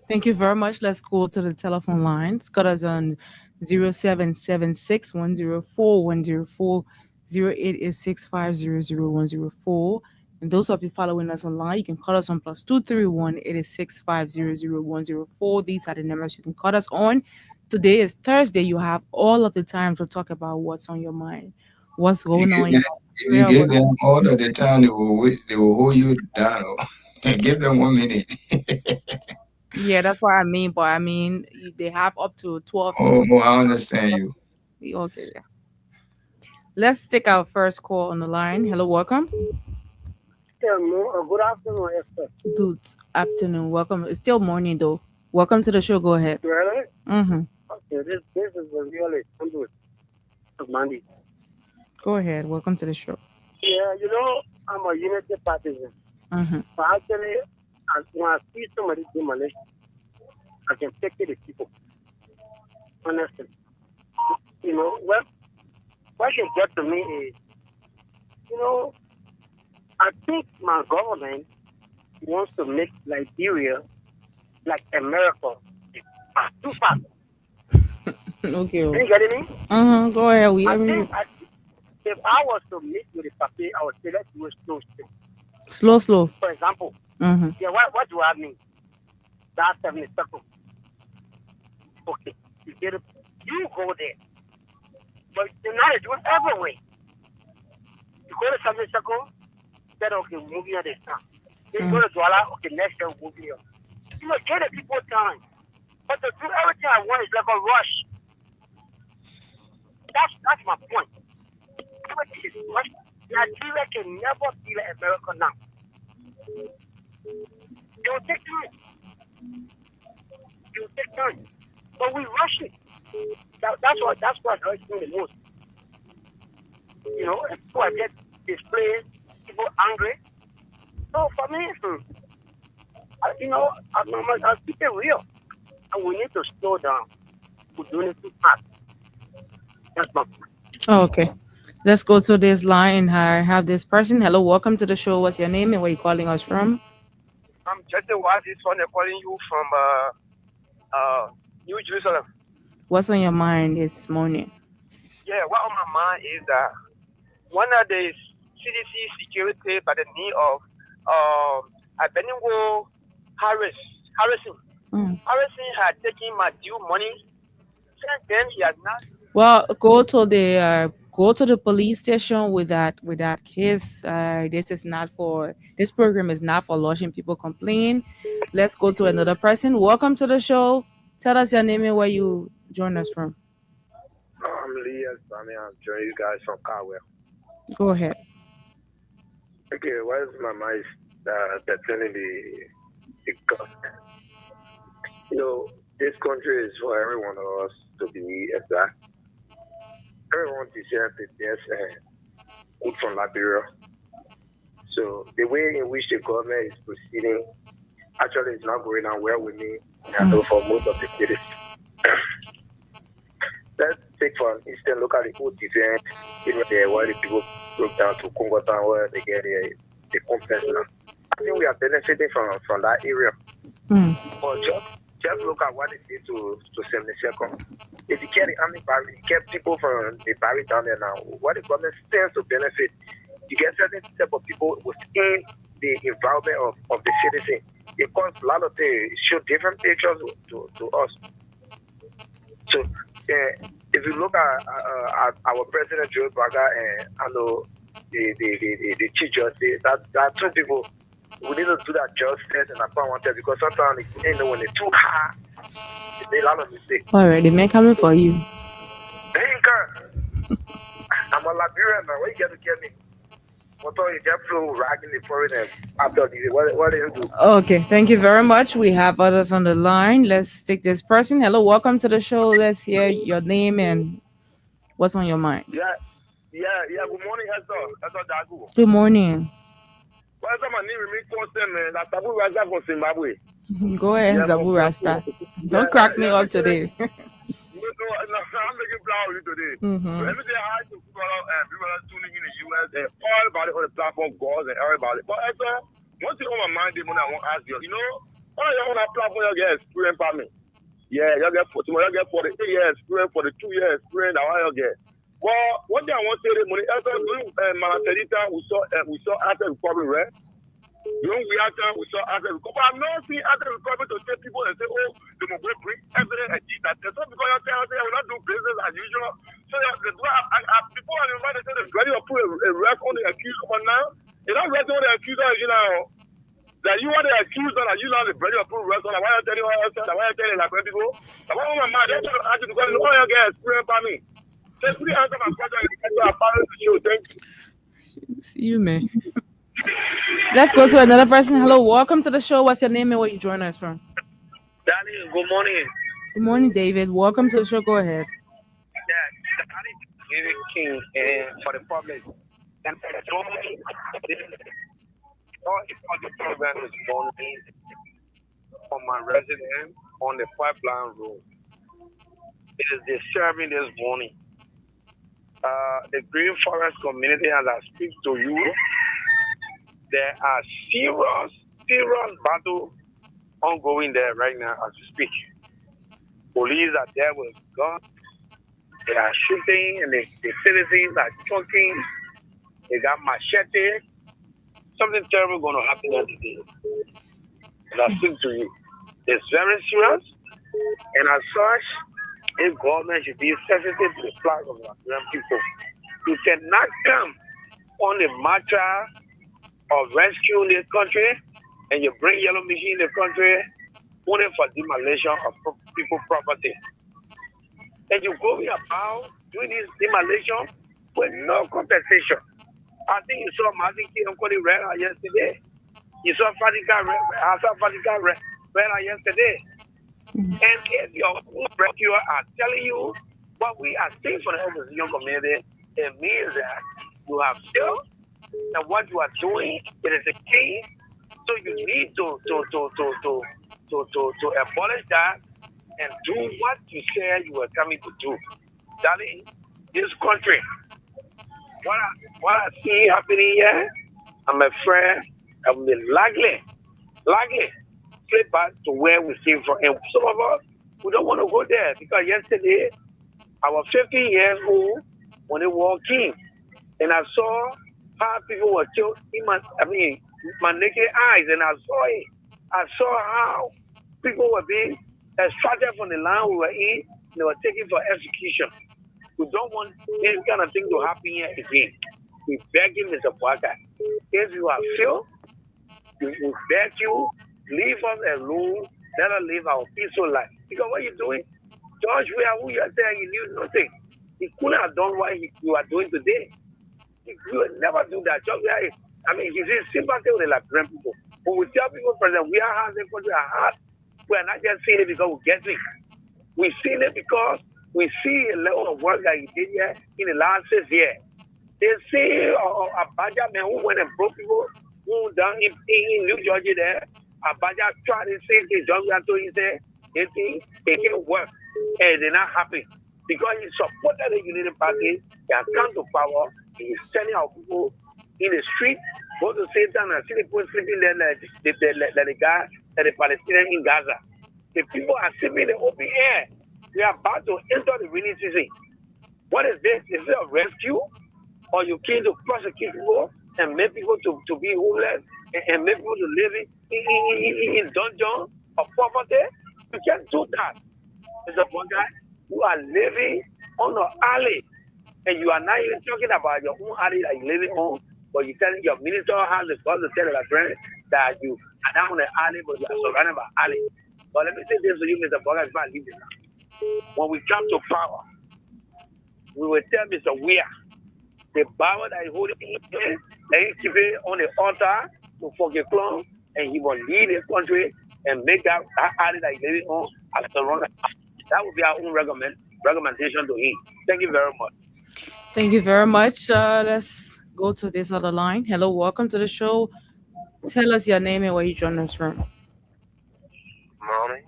Thank you very much. Let's go to the telephone lines. Got us on 0776-104-104, 0886500104. And those of you following us online, you can call us on +231-886500104. These are the numbers you can call us on. Today is Thursday. You have all of the time to talk about what's on your mind, what's going on. If you give them all of the time, they will hold you down. Give them 1 minute. Yeah, that's what I mean. But I mean, they have up to 12. Oh, I understand you. Okay. Yeah. Let's take our first call on the line. Hello, welcome. Good afternoon, Esther. Good afternoon. Welcome. It's still morning though. Welcome to the show. Go ahead. Really? Mm-hmm. Okay, this is a really good Monday. Go ahead. Welcome to the show. Yeah, I'm a unity partisan. Mm-hmm. But actually, when I see somebody do money, I can take it to people. Honestly. What you get to me is, I think my government wants to make Liberia like America. Too fast. Okay. You getting me? Mm-hmm. Go ahead. If I was to meet with the party, I would say let's do it slow. For example, mm-hmm. Yeah, what do I mean? That's 70 seconds. Okay, you go there. But you're not doing every way. You go to 70 seconds, then okay, we'll move you on this time. Then you go to Douala, okay, next year we'll move you on. Get the people time. But to do everything I want is like a rush. That's my point. Everything is rushed. Nigeria can never be like America now. It will take time. But we rush it. That's what hurts me the most. And people get displayed, people angry. So for me, I'll keep it real. And we need to slow down. We're doing it too fast. That's my point. Oh, okay. Let's go to this line. I have this person. Hello, welcome to the show. What's your name and where are you calling us from? I'm Justin Watts. This one they're calling you from New Jerusalem. What's on your mind this morning? Yeah, what on my mind is that one of the CDC security by the name of Abednego Harrison. Harrison had taken my due money. Since then, he has not. Well, go to the police station with that case. This program is not for lodging people complain. Let's go to another person. Welcome to the show. Tell us your name and where you join us from. I'm Elias. I'm joining you guys from Caldwell. Go ahead. Okay, what is my mind pertaining the government? This country is for every one of us to be exact. Everyone deserves the best good from Liberia. So the way in which the government is proceeding actually is not going on well with me. I know for most of the cities. Let's take for instance, look at the old event, where the people broke down to Congo Town where they get the conference now. I think we are benefiting from that area. But just look at what it did to 72nd. If you get the army barrier, you get people from the barrier down there now. What the government stands to benefit, you get certain type of people within the environment of the citizen. It causes a lot of things, show different pictures to us. So if you look at our President Joe Biden and the teachers. There are two people. We need to do that justice and upon one time because sometimes when it's too hard, they a lot of mistakes. Alright, the man coming for you. I'm a Liberian now. Where you get me? What are you get through ragging the foreigners after this? What do you do? Okay, thank you very much. We have others on the line. Let's take this person. Hello, welcome to the show. Let's hear your name and what's on your mind. Yeah. Good morning, Hector Dagu. Good morning. What's my name? Me concern man. That's Zabu Rasta from Zimbabwe. Go ahead, Zabu Rasta. Don't crack me up today. No, I'm making proud of you today. Let me say hi to people tuning in the US and everybody on the platform, girls and everybody. But Hector, one thing on my mind, I want to ask you. You know, all you on that platform, you get experience for me. Yeah, you get 40 years experience, 42 years experience. That you get. Well, one thing I want to say, money. Hector, during Malaterita, we saw asset recovery, right? During Reactor, we saw asset recovery. I'm not seeing asset recovery to take people and say, oh, they will bring evidence and that. That's not because I will not do business as usual. So people are reminded that they're ready to put a rest on the accused one now. They're not ready on the accuser, you know. That you are the accuser and you know the ready to put rest on. Why are you telling all else? Why are you telling like people? I want my mind, they're trying to ask you because all you get experience by me. Just please answer my question and you are following the show. Thank you. See you, man. Let's go to another person. Hello, welcome to the show. What's your name and where you join us from? Danny, good morning. Good morning, David. Welcome to the show. Go ahead. Yeah, Danny, David King for the public. And all the program this morning from my resident on the pipeline road. It is disturbing this morning. The Green Forest community, as I speak to you, there are serious battle ongoing there right now as we speak. Police are there with guns. They are shooting and the citizens are choking. They got machete. Something terrible going to happen every day. And I speak to you. It's very serious. And as such, the government should be sensitive to the flag of Nigerian people. You cannot come on the matter of rescuing this country and you bring yellow machine in the country only for demolition of people's property. And you go about doing this demolition with no compensation. I think you saw Martin King Rera yesterday. You saw Fadiga Rera yesterday. And if your rescuer are telling you what we are seeing for the opposition community, it means that you have still and what you are doing, it is a key. So you need to abolish that and do what you said you were coming to do. Darling, this country, what I see happening here, I'm afraid I will be likely straight back to where we came from. And some of us, we don't want to go there because yesterday, I was 15 years old when the war came. And I saw how people were killed in my naked eyes, and I saw it. I saw how people were being extracted from the land we were in, and they were taken for execution. We don't want this kind of thing to happen here again. We beg you, Mr. Boaka, if you are failed, we beg you, leave us alone, let us live our peaceful life. Because what you're doing, George, who you are saying you knew nothing. He couldn't have done what you are doing today. You would never do that. He's in sympathy with the Liberian people. When we tell people, President, we are hard, the country are hard, we are not just seeing it because we get it. We've seen it because we see a level of work that he did here in the last 6 years. They see Abaja man who went and broke people who down in New Jersey there. Abaja tried to say his job until he said it can't work. And it did not happen. Because he supported the United Party, he has come to power, he is sending our people in the street, go to Satan and see the people sleeping there like the Palestinians in Gaza. The people are sleeping in the open air. We are about to enter the rainy season. What is this? Is it a rescue? Or you came to prosecute people and make people to be homeless and make people to live in dungeon of poverty? You can't do that. There's one guy who are living on the alley And you are not even talking about your own alley that you living on, but you're telling your minister has the cause to tell the friend that you are down on the alley, but you are surrounded by alley. But let me say this to you, Mr. Boga, when we come to power, we will tell Mr. Weir, the power that is holding in here, and he keep it on the altar to forgive clone, and he will lead the country and make that alley that he's living on as surrounded. That would be our own recommendation to him. Thank you very much. Thank you very much. Let's go to this other line. Hello, welcome to the show. Tell us your name and where you join us from. Morning.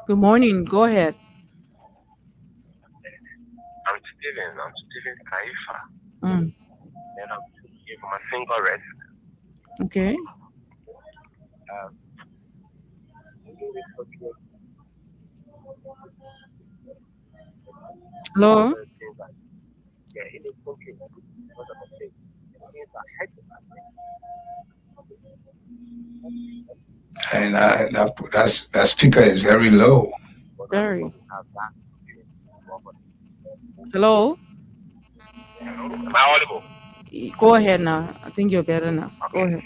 Good morning. Go ahead. I'm Stephen Kaifa. Mm. And I'm here from a single resident. Okay. Hello? Yeah, it is okay. And that speaker is very low. Very. Hello? Am I audible? Go ahead now. I think you're better now. Okay. Go ahead.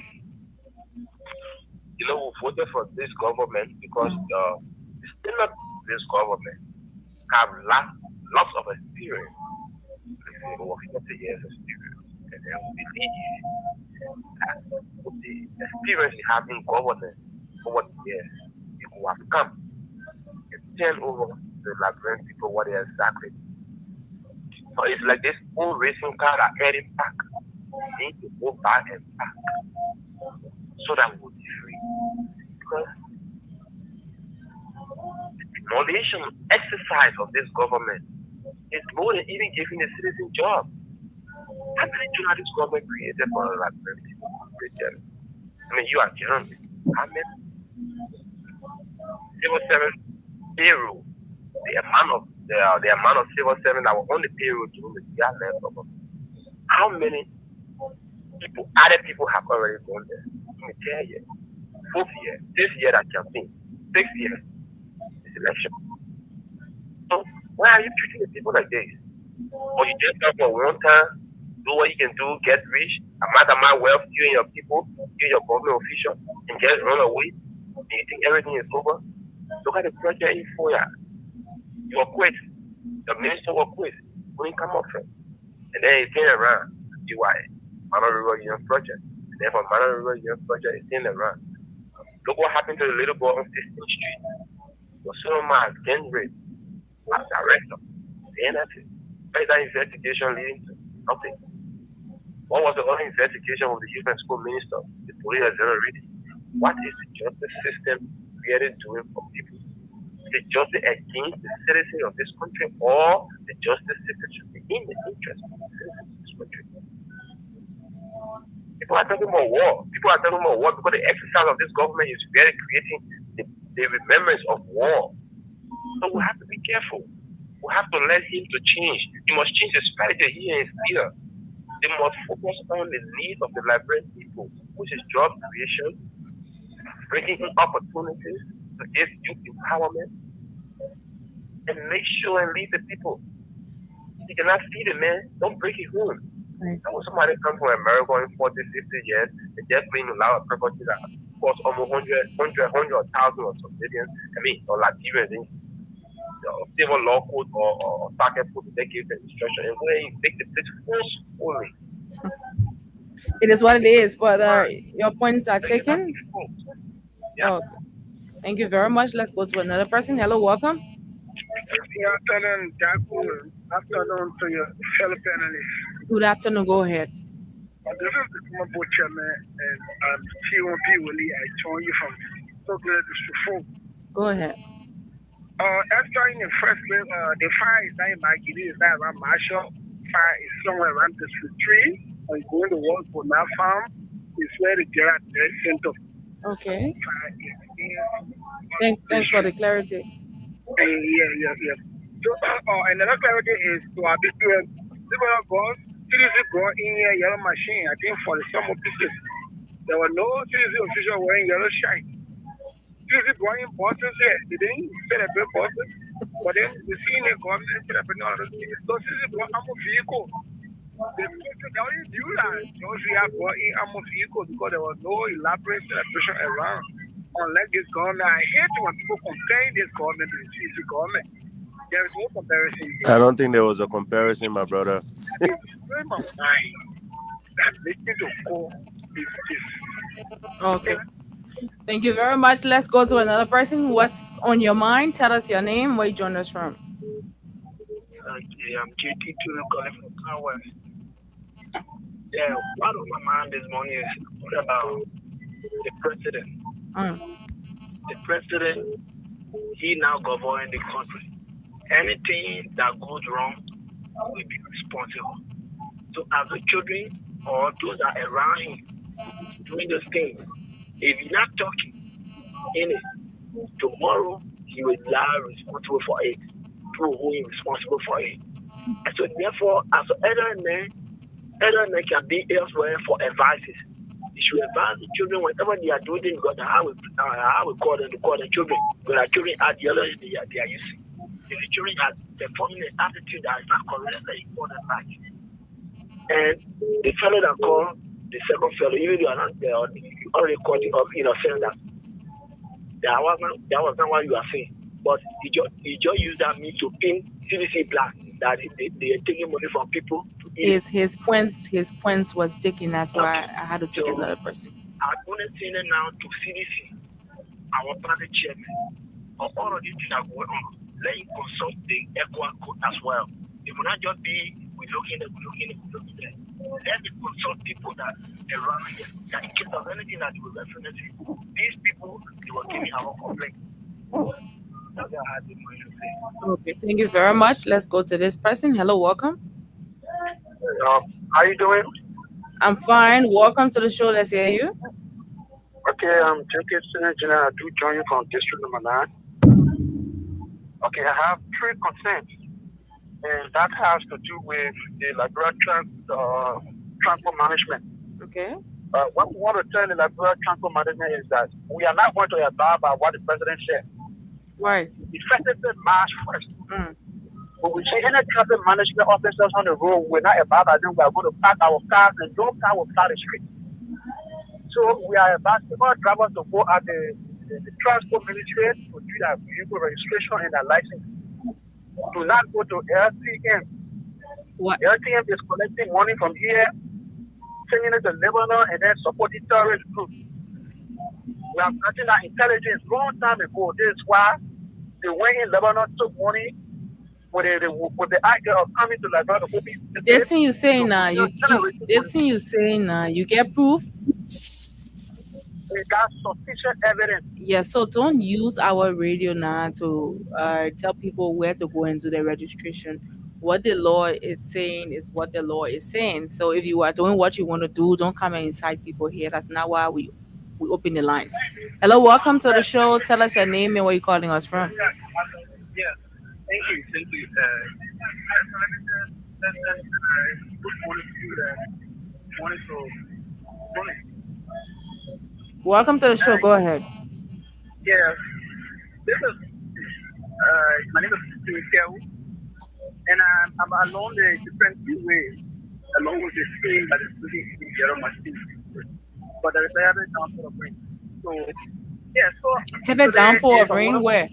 You know, we voted for this government because the still this government have lots of experience. Over 40 years experience. And then we believe that with the experience we have in government over the years, people have come and turn over the Liberian people what they exactly. So it's like this old racing car that heading back. We need to go back and back so that we'll be free. Because the demolition exercise of this government is more than even giving a citizen job. How many jobs this government created for the Liberian people? I mean, you are journalists. How many? Civil servant payroll, the amount of civil servants that were on the payroll during the year level. How many people, other people have already gone there? Let me tell you. 4th year, 5th year that campaign, 6th year is election. So why are you treating the people like this? Or you just come for one time, do what you can do, get rich, amount wealth, you and your people, you and your government official, and just run away? Do you think everything is over? Look at the project in 4 years. You will quit. The minister will quit. When you come up from. And then he turn around. You are Mano River Union Project. And then from Mano River Union Project, he turn around. Look what happened to the little boy on 16th Street. Was so much getting raped as director. Nothing. What is that investigation leading to? Nothing. What was the other investigation of the youth and school minister? The police has never read it. What is the justice system really doing for people? The justice against the citizens of this country, or the justice system should be in the interest of the citizens of this country? People are talking about war. People are talking about war because the exercise of this government is really creating the remembrance of war. So we have to be careful. We have to let him to change. He must change the strategy here and here. They must focus on the needs of the Liberian people, which is job creation, bringing in opportunities to give youth empowerment, and make sure and lead the people. If you cannot feed a man, don't break his home. Right. When somebody comes from America in 40, 50 years and just bring a lot of property that costs almost 100,000 or some millions, or Liberians, civil law code or target code, they give the instruction and where you take the place forcefully. It is what it is, but your points are taken. Yeah. Oh, thank you very much. Let's go to another person. Hello, welcome. Afternoon to your fellow panelists. Good afternoon. Go ahead. This is the former board chairman, and I'm T1P Willie. I join you from Stockholm District 4. Go ahead. After in the first place, the fire is not in Maggie, it's not around Marshall. Fire is somewhere around District 3. I'm going to work for that farm. It's where the Gerard Center. Okay. Thanks for the clarity. Yeah. So, another clarity is to our business. Citizens go in a yellow machine, I think, for the summer pieces. There were no citizen officials wearing yellow shine. Citizens going in buses here. They didn't celebrate buses. But then we see the government entrepreneurs, those is what I'm a vehicle. The only do that, we have bought in a vehicle because there was no elaborate celebration around. Unlike this government, I hate when people compare this government to the government. There is no comparison here. I don't think there was a comparison, my brother. It's very much mind that making to go is this. Okay. Thank you very much. Let's go to another person. What's on your mind? Tell us your name. Where you join us from? Okay, I'm JT Tuna calling from Car West. Yeah, part of my mind this morning is what about the president? The president, he now governing the country. Anything that goes wrong will be responsible. So as the children or those that are around him doing those things, if he's not talking in it, tomorrow he will be responsible for it. Through who is responsible for it. And so therefore, as an elder man can be elsewhere for advices. You should advise the children whenever they are doing things, because I will call them to call the children. But the children are the others they are using. If the children are performing an attitude that is not correct, they call them back. And the fellow that called the second fellow, even though you are not there, you already called it up, saying that that was not what you are saying. But he just used that means to pin CDC black that they are taking money from people. His points was taken. That's why I had to take another person. I'm only saying it now to CDC, our party chairman, or all of these things are going on. Let him consult the ECOWAS code as well. It will not just be we looking there. Let him consult people that around here. That in case of anything that will reference these people, they will give me our complaint. Okay, thank you very much. Let's go to this person. Hello, welcome. How you doing? I'm fine. Welcome to the show. Let's hear you. Okay, I'm J.K. Senator. I do join you from District Number 9. Okay, I have 3 concerns, and that has to do with the Liberia transport management. Okay. What we want to tell the Liberia transport management is that we are not going to abide by what the president said. Right. Effectively March 1st. When we see any traffic management officers on the road, we're not about them. We are going to park our cars and no car will fly the street. So we are advising all drivers to go at the transport ministry to do their vehicle registration and their license. Do not go to LTM. What? LTM is collecting money from here, sending it to Lebanon, and then supporting terrorist groups. We have gotten that intelligence long time ago. This is why the way in Lebanon took money with the idea of coming to Lebanon. The thing you saying now, you get proof. We got sufficient evidence. Yeah, so don't use our radio now to tell people where to go and do their registration. What the law is saying is what the law is saying. So if you are doing what you want to do, don't come and incite people here. That's not why we open the lines. Hello, welcome to the show. Tell us your name and where you're calling us from. Yeah, thank you. Thank you. Welcome to the show. Go ahead. Yeah, this is my name is Mikel, and I'm along the different ways, along with the stream that is really in the other machine. But there is a heavy downpour of rain. So, yeah, so. Heavy downpour of rain where?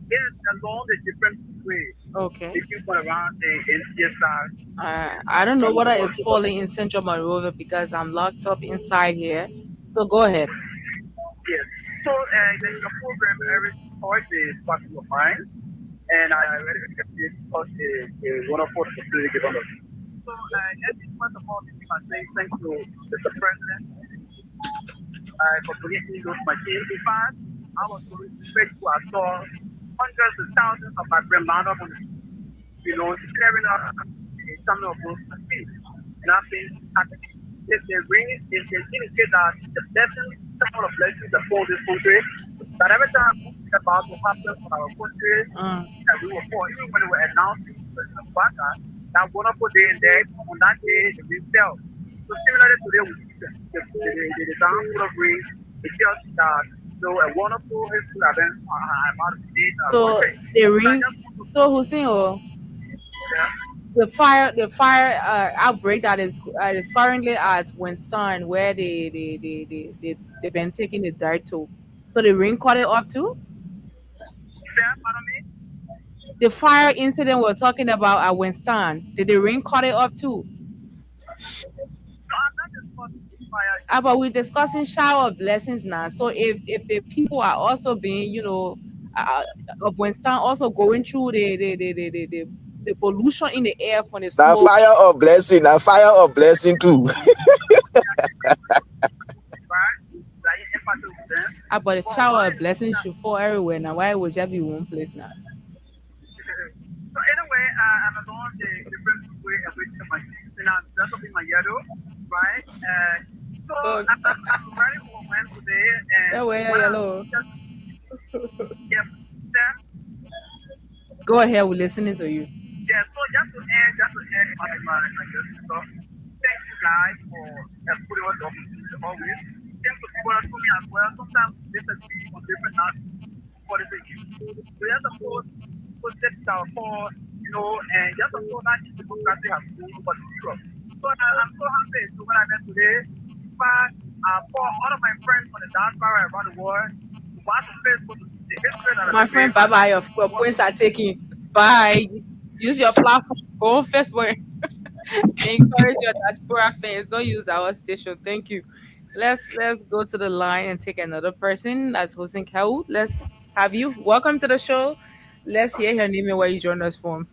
It's along the different ways. Okay. The people around the NCSR. I don't know whether it's falling in Central Monrovia because I'm locked up inside here. So go ahead. Yes. So there's a program every Thursday is possible of mine, and I already accepted it because it's one of the facility given us. So first of all, I say thank you, Mr. President, for releasing those machines. In fact, I was so respectful. I saw hundreds of thousands of my grandmother, clearing up some of those machines. And I think if they indicate that the blessings, some of the blessings upon this country, that every time we think about what happens in our country, that we were for, even when we were announcing the podcast, that wonderful day and day, on that day, we fell. So similarly today, we see the downpour of rain, it just that So a wonderful history that then I'm out of date. So the ring. So Hussein, the fire outbreak that is currently at Winston, where they've been taking the dirt to. So the ring caught it up too. The fire incident we're talking about at Winston, did the ring cut it up too? But we're discussing shower of blessings now. So if the people are also being, of Winston also going through the pollution in the air from the smoke. Fire of blessing too. But the shower of blessings should fall everywhere now. Why would there be one place now? So anyway, I'm along the different way of which my that's up in my yellow, right? So I'm very overwhelmed today. Yellow. Go ahead, we're listening to you. Yeah, so just to end my stuff. Thank you guys for putting us up always. Thanks to people that told me as well. Sometimes this is on different politics. So yes, of course, steps are for, and just of course, that democracy has moved for Europe. So I'm so happy to what I met today. But for all of my friends on the diaspora around the world, who watch on Facebook, my friend, bye-bye. Your points are taken. Bye. Use your platform. Go on Facebook. Encourage your diaspora fans. Don't use our station. Thank you. Let's go to the line and take another person. That's Hussein Kaoud. Let's have you. Welcome to the show. Let's hear your name and where you joined us from.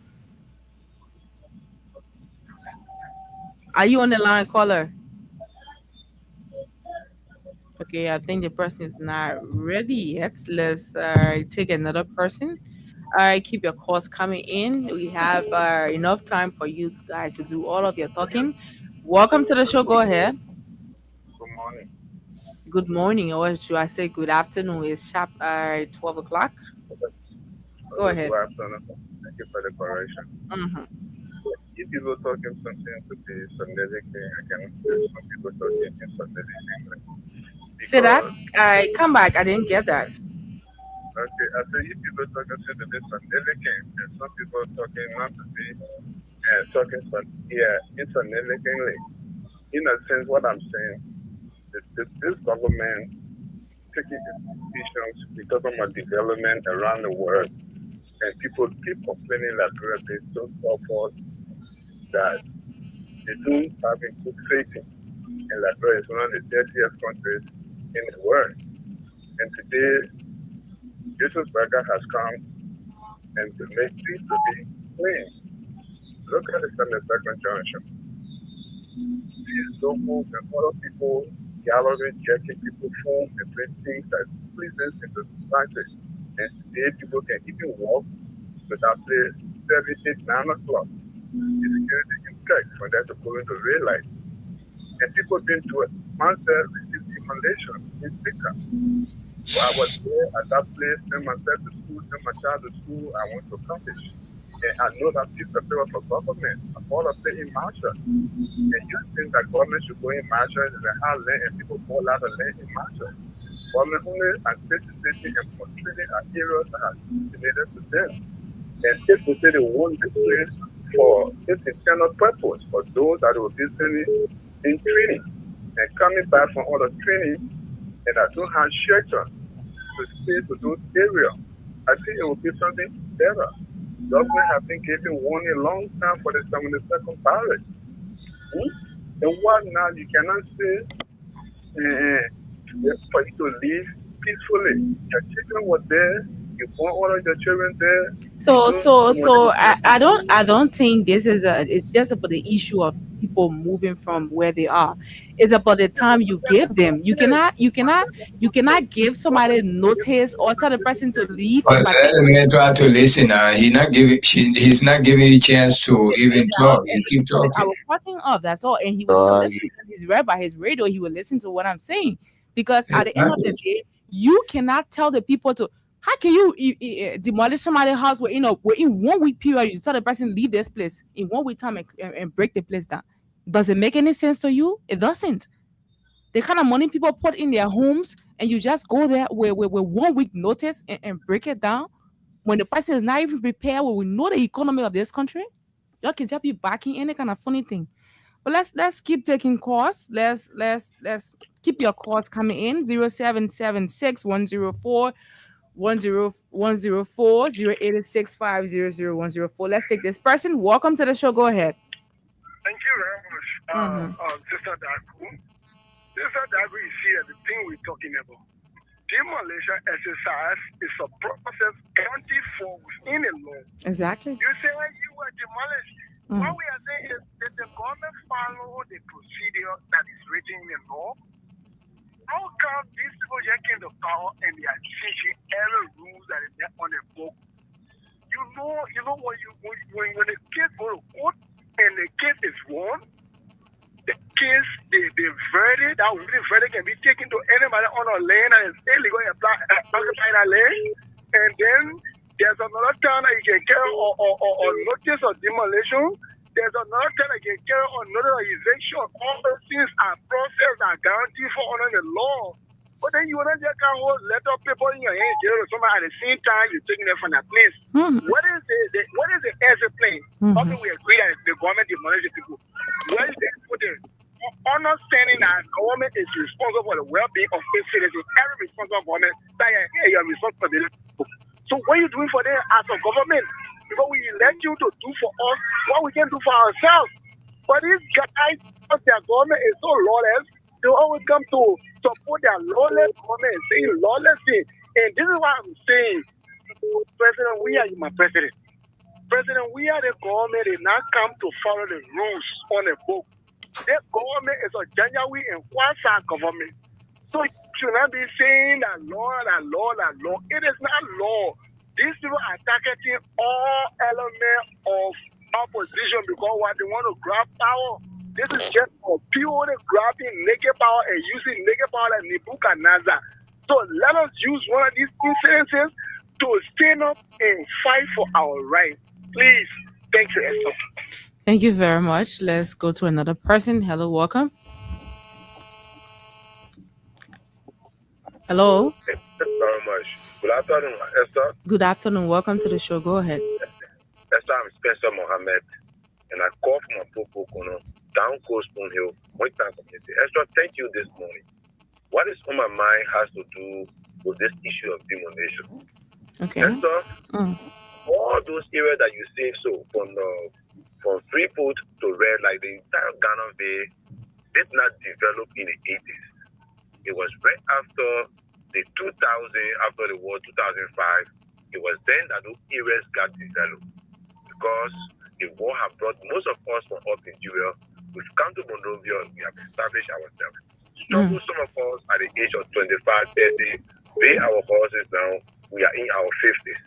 Are you on the line, caller? Okay, I think the person is not ready yet. Let's take another person. All right, keep your calls coming in. We have enough time for you guys to do all of your talking. Welcome to the show. Go ahead. Good morning. Good morning, or should I say good afternoon? It's sharp 12 o'clock. Go ahead. Good afternoon. Thank you for the correction. If people talking something to be Sunday, I can say some people talking in Sunday English. Say that? I come back. I didn't get that. Okay, I say if people talking to be Sunday, and some people talking not to be talking in Sunday English. In a sense, what I'm saying is this government taking decisions, we're talking about development around the world, and people keep complaining that they don't support that they don't have a good faith in Liberia is one of the dirtiest countries in the world. And today, Jesus Berger has come and to make things to be clean. Look at the 72nd junction. These locals and other people gathering, checking people phone and doing things that pleases in the society. And today, people can even walk without the 7, 8, 9 o'clock. The security can check for that to go into red light. And people been to it. Once they received inhalation in Thika. So I was there at that place, send myself to school, send my child to school, I went to college. And I know that piece of paper for government. I fall up there in Marshall. And you think that government should go in Marshall and have land and people fall out of land in Marshall. Government only and state and controlling are areas that are related to them. And if they say they want this place for its internal purpose, for those that will be in training and coming back from all the training and that don't have shelter to stay to those areas, I think it will be something better. Government has been giving warning a long time for the 72nd barracks. And what now you cannot say for you to live peacefully. Your children were there. You want all of your children there. So I don't think this is it's just about the issue of people moving from where they are. It's about the time you give them. You cannot give somebody notice or tell the person to leave. But let him try to listen. He's not giving you a chance to even talk. You keep talking. I was cutting off. That's all, and he was still listening because he's read by his radio. He will listen to what I'm saying because at the end of the day, you cannot tell the people to. How can you demolish somebody's house where in 1 week period you tell the person leave this place in 1 week time and break the place down? Does it make any sense to you? It doesn't. The kind of money people put in their homes and you just go there with 1 week notice and break it down when the person is not even prepared, when we know the economy of this country, y'all can just be backing any kind of funny thing. But let's keep taking calls. Let's keep your calls coming in. 0776-104-104 0865000104. Let's take this person. Welcome to the show. Go ahead. Thank you very much, Sister Dagu. Sister Dagu is here, the thing we're talking about. Demolition exercise is a process counted for within a law. Exactly. You say when you were demolished, what we are saying is that the government follow the procedure that is written in the law. How come these people just came to power and they are changing every rules that is there on the book? You know when the case go to court and the case is won, the case, the verdict, that verdict can be taken to anybody on a land and is illegal to occupy that land. And then there's another time that you can carry or notice of demolition. There's another time that you can carry on notarization. All those things are processed and guaranteed for under the law. But then you wouldn't just can't hold letter paper in your hand, jail or something at the same time you're taking it from that place. What is the exit plan? How can we agree that the government demolishes people? Where is the understanding that government is responsible for the well-being of its citizens? Every responsible government that you're responsible for the people. So what are you doing for them as a government? Because we elect you to do for us what we can do for ourselves. But these guys, because their government is so lawless, they always come to support their lawless government, saying lawless things. And this is what I'm saying. President, we are my president. President, we are the government, did not come to follow the rules on the book. This government is a January and quasi government. So you should not be saying that law. It is not law. These people are targeting all elements of opposition because what they want to grab power. This is just for people grabbing naked power and using naked power like Nebuchadnezzar. So let us use one of these incidences to stand up and fight for our rights. Please. Thank you, Esther. Thank you very much. Let's go to another person. Hello, welcome. Hello. Thank you very much. Good afternoon, Esther. Good afternoon. Welcome to the show. Go ahead. Esther, I'm Spencer Mohammed, and I call from Apopokono, down Coast Spoon Hill, Western Community. Esther, thank you this morning. What is on my mind has to do with this issue of demolition. Okay. Esther, all those areas that you see, so from Freeport to Red, like the entire Ghana Bay, did not develop in the 80s. It was right after the 2000, after the war, 2005, it was then that those areas got developed. Because the war had brought most of us from up in Nigeria. We've come to Monrovia, we have established ourselves. Struggle some of us at the age of 25, 30, pay our horses now, we are in our 50s.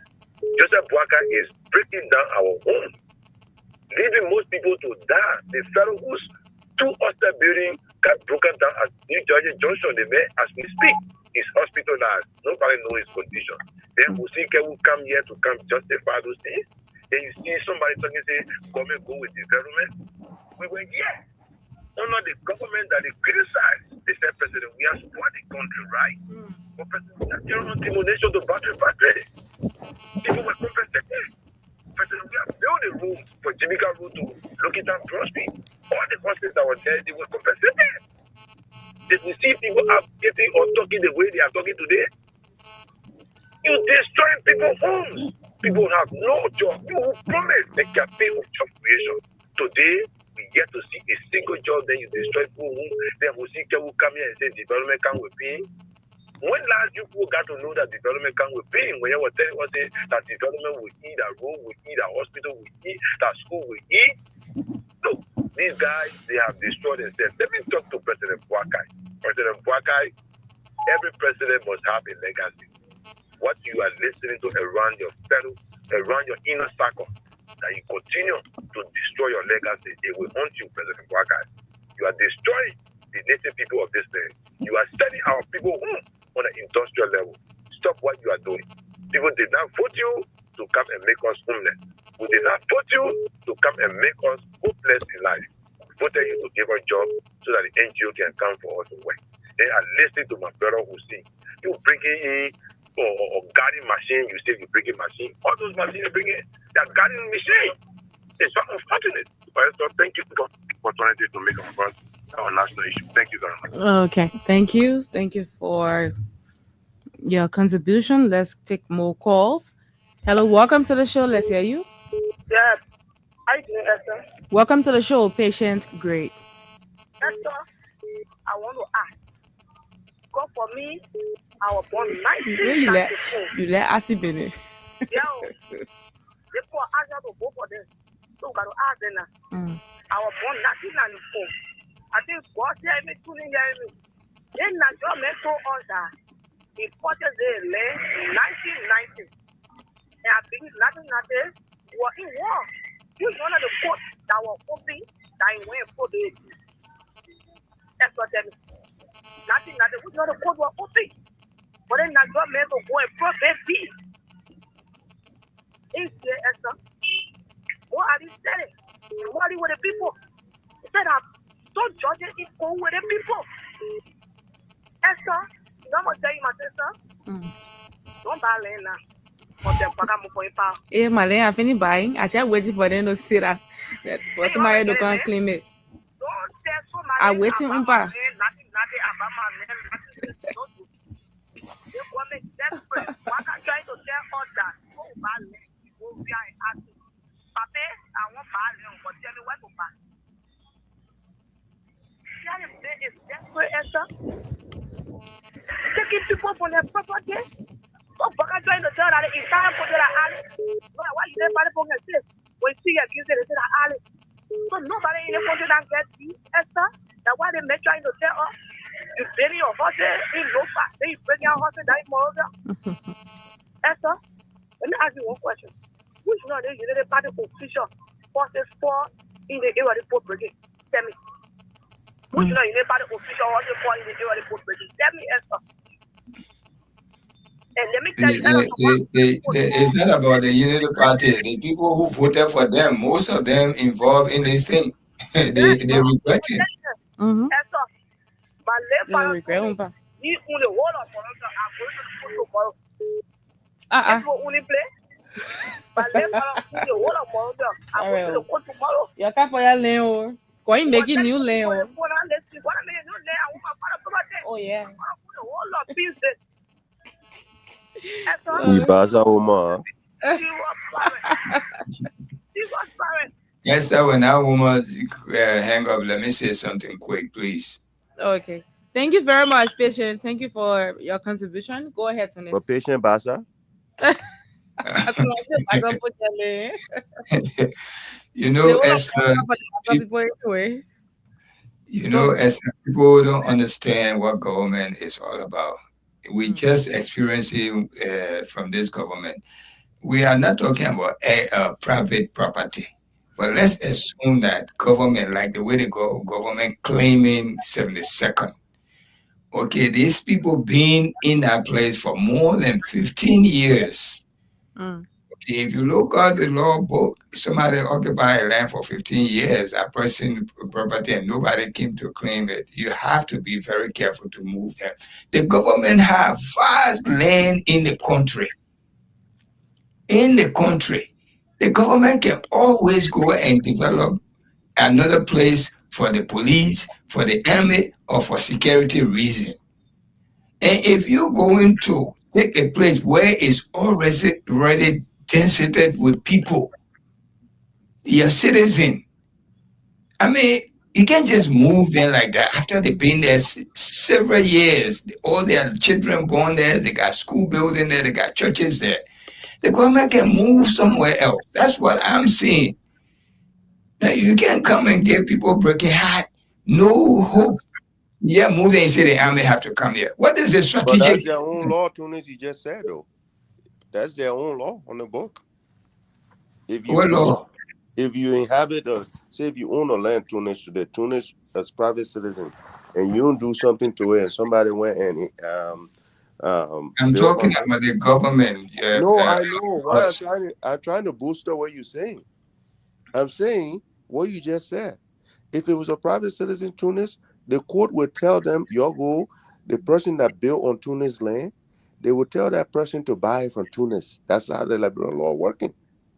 Joseph Boakai is breaking down our home, leaving most people to die. The fellow whose 2 hostel buildings got broken down at New Jersey Junction, the man, as we speak, is hospitalized. Nobody knows his condition. Then Usike will come here to come justify those things. Then you see somebody talking, say, government go with development. We were here under the government that they criticized. They said, President, we are supporting the country, right? But President, we are still on demolition to battery. People were compensated. President, we have built a room for Jamaica Road to look at and prosper. All the hospitals that were there, they were compensated. Did we see people getting or talking the way they are talking today? You destroy people's homes. People have no job. You promise a campaign of job creation. Today, we get to see a single job, then you destroy people. Then we see people come here and say development can with pay. When last you people got to know that development can with pay? When you were telling us that development will eat, that road will eat, that hospital will eat, that school will eat. Look, these guys, they have destroyed themselves. Let me talk to President Boakai. President Boakai, every president must have a legacy. What you are listening to around your fellow, around your inner circle, that you continue to destroy your legacy, it will haunt you, President Boakai. You are destroying the native people of this land. You are sending our people home on an industrial level. Stop what you are doing. People did not vote you to come and make us homeless. We did not vote you to come and make us hopeless in life. We voted you to give us jobs so that the NGO can come for us to work. They are listening to my brother Hussein. You bringing in or garden machine, you say you bring a machine. All those machines you bring in, they are garden machine. It's so unfortunate. But so thank you for the opportunity to make a point on national issue. Thank you very much. Okay, thank you. Thank you for your contribution. Let's take more calls. Hello, welcome to the show. Let's hear you. Yes. Hi, Esther. Welcome to the show, Patient. Great. Esther, I want to ask. Go for me. I was born 1994. You let us in it. Yeah. They put Asia to go for them. So we got to ask them now. I was born 1994. I think God said me to me. Then Nigeria men told us that he purchased the land in 1990. And I think nothing was in war. He was one of the courts that were open that he went for the. That's what that is. Nothing, which other court were open. But then Nigeria men will go and protest peace. Is there, Esther? What are you saying? What are you with the people? He said, don't judge it equal with the people. Esther, you know what I'm saying, my sister? Don't buy land now. Yeah, my land, I finished buying. I just waiting for them to see that. For somebody to come and claim it. I'm waiting on buy. Taking people from their property. Oh, but I'm trying to tell that it's time for the alley. Why you never for this? We see against the alley. So nobody in the country that gets you, Esther. That's why they make trying to tell us. You bury your horse in Lofa. Then you bring your horse down in Moreover. Esther, let me ask you one question. Which one of the United Party official forces for in the area report brigade? Tell me. Which one of the United Party official forces for in the area report brigade? Tell me, Esther. And let me tell you, it's not about the Unity Party. The people who voted for them, most of them involved in this thing. they regret it. You can't for your land. Going making new land. Oh yeah. Ibaza Omar. Yes, that when that woman hang up, let me say something quick, please. Okay. Thank you very much, Patient. Thank you for your contribution. Go ahead, Tanis. For Patient Basa. You know, Esther, Esther, people don't understand what government is all about. We just experiencing from this government. We are not talking about private property, but let's assume that government, like the way they go, government claiming 72nd. Okay, these people being in that place for more than 15 years. Okay, if you look at the law book, somebody occupied land for 15 years, that person property, and nobody came to claim it. You have to be very careful to move them. The government have vast land in the country. The government can always go and develop another place for the police, for the army, or for security reason. And if you're going to take a place where it's already densited with people, your citizen, I mean, you can't just move them like that. After they've been there several years, all their children born there, they got school building there, they got churches there. The government can move somewhere else. That's what I'm seeing. Now, you can't come and give people broken heart, no hope. Yeah, move there and say the army have to come here. What is the strategic? But that's their own law, Tunis, you just said, though. That's their own law on the book. What law? If you inhabit, say if you own a land, Tunis as private citizen, and you don't do something to it, and somebody went and I'm talking about the government. No, I know. I'm trying to boost up what you're saying. I'm saying what you just said. If it was a private citizen, Tunis, the court would tell them, y'all go the person that built on Tunis land, they will tell that person to buy from Tunis. That's how the Liberian law working.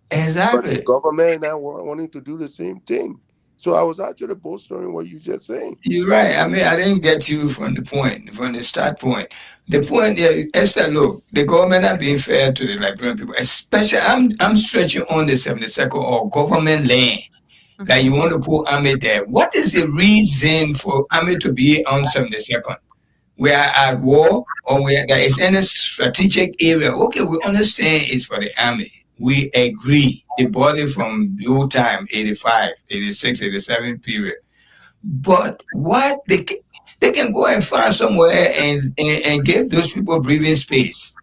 Exactly. But the government now wanting to do the same thing. So I was actually bolstering what you just saying. You're right. I mean, I didn't get you from the start point. The point there, Esther, look, the government are being fair to the Liberian people, especially I'm stretching on the 72nd or government land that you want to put army there. What is the reason for army to be on 72nd? We are at war or there is any strategic area. Okay, we understand it's for the army. We agree. The body from blue time, 85, 86, 87 period. But what they can go and find somewhere and give those people breathing space.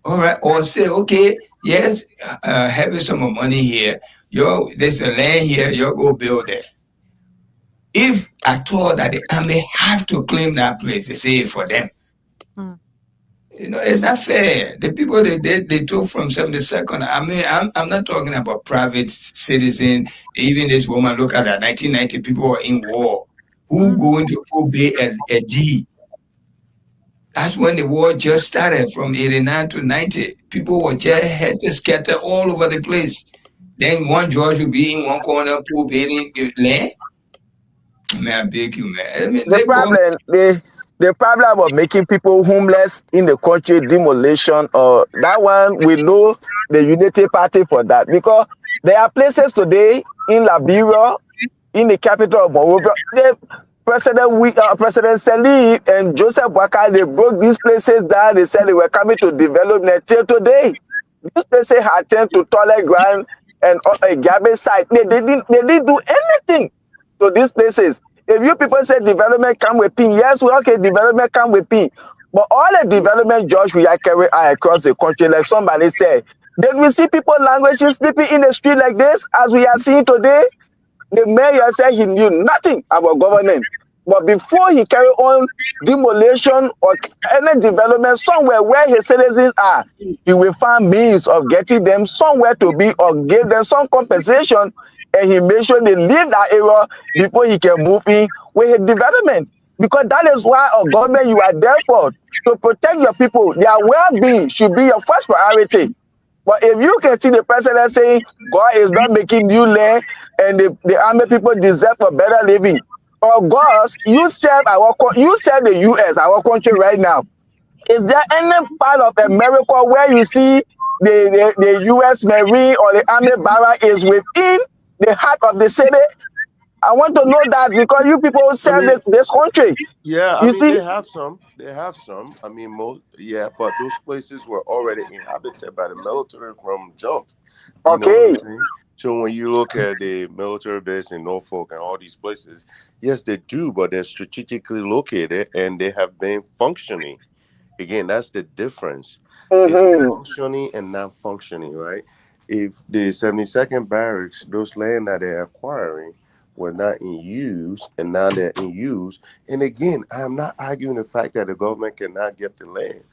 All right. Or say, okay, yes, having some money here. There's a land here, you go build it. If at all that the army have to claim that place, they say it for them. You know, it's not fair. The people they took from 72nd. I mean, I'm not talking about private citizen. Even this woman, look at that. 1990 people were in war. Who going to obey a D? That's when the war just started from 89 to 90. People were just had to scatter all over the place. Then one George would be in one corner, obeying land. Man, I beg you, man. I mean, the problem about making people homeless in the country, demolition, or that one, we know the Unity Party for that. Because there are places today in Liberia, in the capital of Monrovia, President Salih and Joseph Boakai, they broke these places down. They said they were coming to develop till today. These places had turned to toilet ground and a garbage site. They didn't do anything to these places. If you people say development come with P, yes, well, okay, development come with P. But all the development, George, we are carrying across the country, like somebody said. Then we see people languages sleeping in the street like this, as we are seeing today. The mayor said he knew nothing about governance. But before he carry on demolition or any development somewhere where his citizens are, he will find means of getting them somewhere to be or give them some compensation, and he make sure they leave that area before he can move in with his development. Because that is why a government you are there for, to protect your people. Their well-being should be your first priority. But if you can see the president saying God is not making new land and the army people deserve a better living, or God, you serve the US, our country right now. Is there any part of America where you see the US Marine or the Army barrack is within the heart of the city? I want to know that because you people serve this country. Yeah, you see, they have some. I mean, but those places were already inhabited by the military from jump. Okay. So when you look at the military base in Norfolk and all these places, yes, they do, but they're strategically located and they have been functioning. Again, that's the difference. It's functioning and not functioning, right? If the 72nd Barracks, those land that they're acquiring, were not in use, and now they're in use. And again, I'm not arguing the fact that the government cannot get the land.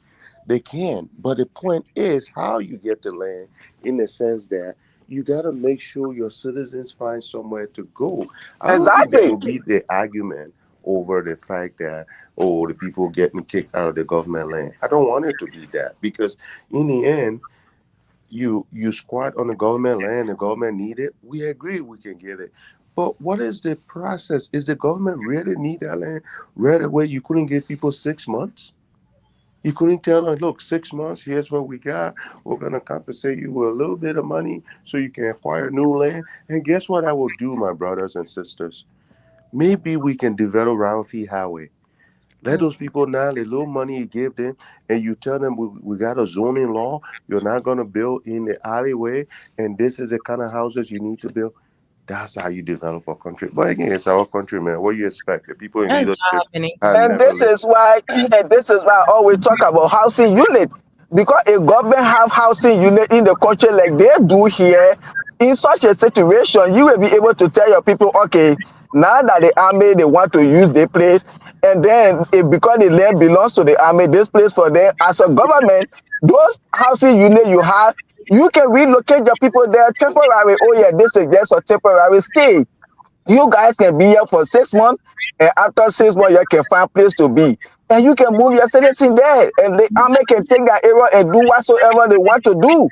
They can. But the point is how you get the land, in the sense that you got to make sure your citizens find somewhere to go. I don't think that will be the argument over the fact that, the people getting kicked out of the government land. I don't want it to be that, because in the end, you squat on the government land, the government need it. We agree we can get it. But what is the process? Is the government really need that land right away? You couldn't give people 6 months? You couldn't tell them, look, 6 months, here's what we got. We're going to compensate you with a little bit of money so you can acquire new land. And guess what I will do, my brothers and sisters? Maybe we can develop Ralphie Highway. Let those people now, the little money you give them, and you tell them we got a zoning law. You're not going to build in the alleyway, and this is the kind of houses you need to build. That's how you develop a country. But again, it's our country, man. What do you expect? The people in leadership. And this is why I always talk about housing unit. Because a government have housing unit in the country like they do here, in such a situation, you will be able to tell your people, okay, now that the army, they want to use the place, and then because the land belongs to the army, this place for them, as a government, those housing unit you have, you can relocate your people there temporary. Oh yeah, this is just a temporary stay. You guys can be here for 6 months, and after 6 months, you can find a place to be. And you can move your citizen there, and the army can take that area and do whatsoever they want to do.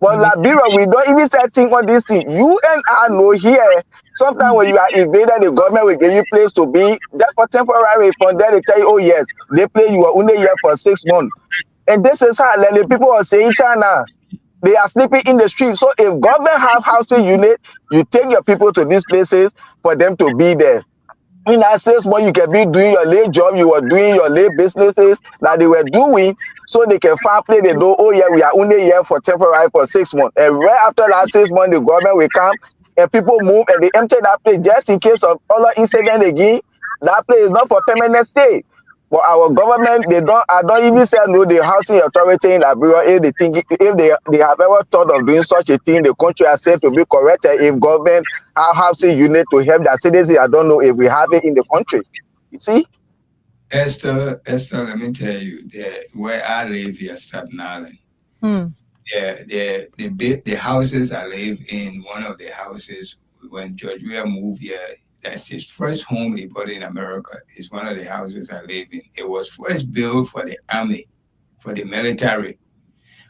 But Liberia, we don't even start thinking on this thing. You and I know here, sometimes when you are invaded, the government will give you place to be, just for temporary. From there, they tell you, oh yes, they play you are only here for 6 months. And this is how the people are saying now. They are sleeping in the street. So if government have housing unit, you take your people to these places for them to be there. In that 6 months, you can be doing your late job, you were doing your late businesses that they were doing, so they can find play. They know, oh yeah, we are only here for temporary for 6 months. And right after that 6 months, the government will come and people move and they empty that place just in case of other incident again. That place is not for permanent stay. But our government, I don't even say no, the housing authority in Liberia, if they have ever thought of doing such a thing, the country has said to be corrected. If government have housing unit to help their citizens, I don't know if we have it in the country. You see? Esther, let me tell you, where I live here, Staten Island, the houses I live in, one of the houses, when George Weah moved here, that's his first home he bought in America. It's one of the houses I live in. It was first built for the army, for the military.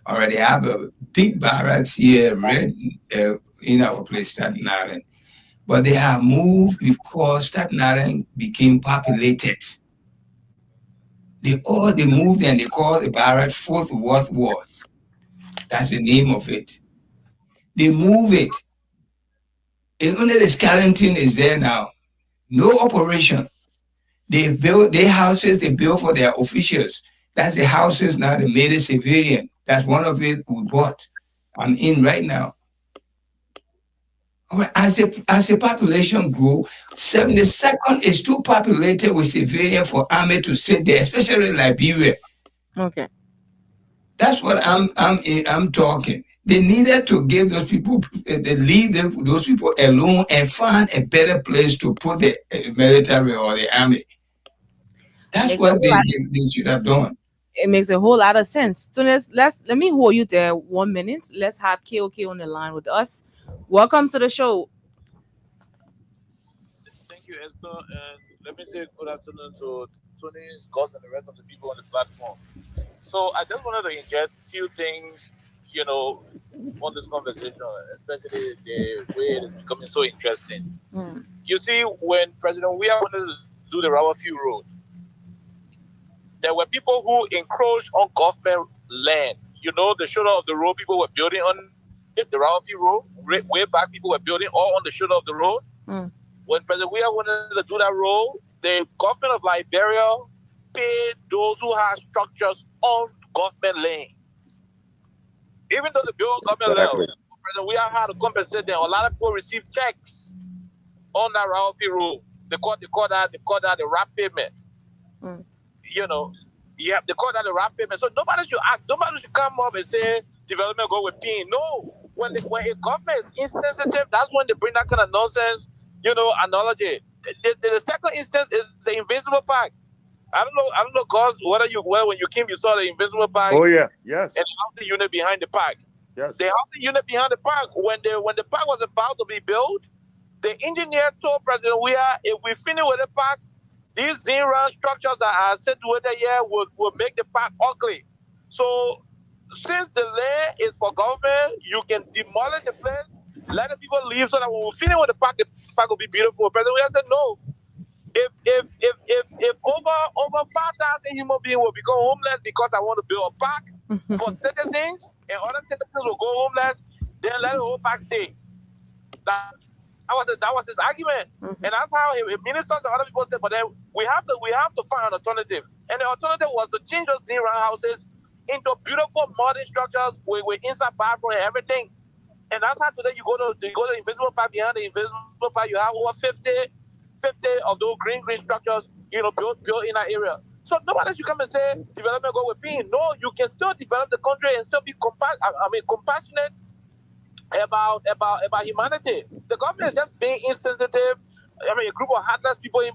Already have a big barracks here, in our place, Staten Island. But they have moved because Staten Island became populated. They moved and they called the barracks Fort Worth. That's the name of it. They move it. And only the skeleton is there now. No operation. They build their houses, they build for their officials. That's the houses now they made it civilian. That's one of it we bought. I'm in right now. As the population grew, 72nd is too populated with civilian for army to sit there, especially in Liberia. Okay. That's what I'm talking. They needed to give those people, they leave those people alone and find a better place to put the military or the army. That's what they should have done. It makes a whole lot of sense. So let me hold you there 1 minute. Let's have KOK on the line with us. Welcome to the show. Thank you, Esther. And let me say good afternoon to Tony, Scott, and the rest of the people on the platform. So I just wanted to inject a few things, on this conversation, especially the way it is becoming so interesting. You see, when President Weah wanted to do the Rawafie Road, there were people who encroached on government land. The shoulder of the road, people were building on it, the Rawafie Road. Way back, people were building all on the shoulder of the road. When President Weah wanted to do that road, the government of Liberia paid those who had structures on government land. Even though the bill on government land, President Weah had to compensate them. A lot of people received checks on that Rawafie Road. They call that the RAP payment. They call that the RAP payment. So nobody should come up and say development go with pain. No. When a government is insensitive, that's when they bring that kind of nonsense, analogy. The second instance is the Invincible Pact. I don't know, cause when you came, you saw the Invincible Pact. Oh yeah, yes. And the housing unit behind the park. Yes. The housing unit behind the park, when the park was about to be built, the engineer told President Weah, if we finish with the park, these zinc-round structures that are situated here will make the park ugly. So since the land is for government, you can demolish the place, let the people leave so that when we finish with the park will be beautiful. President Weah said no. If over 5,000 human beings will become homeless because I want to build a park for citizens and other citizens will go homeless, then let the whole park stay. That was his argument, and that's how ministers and other people said. But then we have to find an alternative, and the alternative was to change those zero houses into beautiful modern structures with inside bathroom and everything. And that's how today you go to the Invisible Park. Behind the Invisible Park, you have over 50 of those green structures, built in that area. So nobody should come and say development go with pain. No, you can still develop the country and still be compassionate about humanity. The government is just being insensitive. A group of heartless people in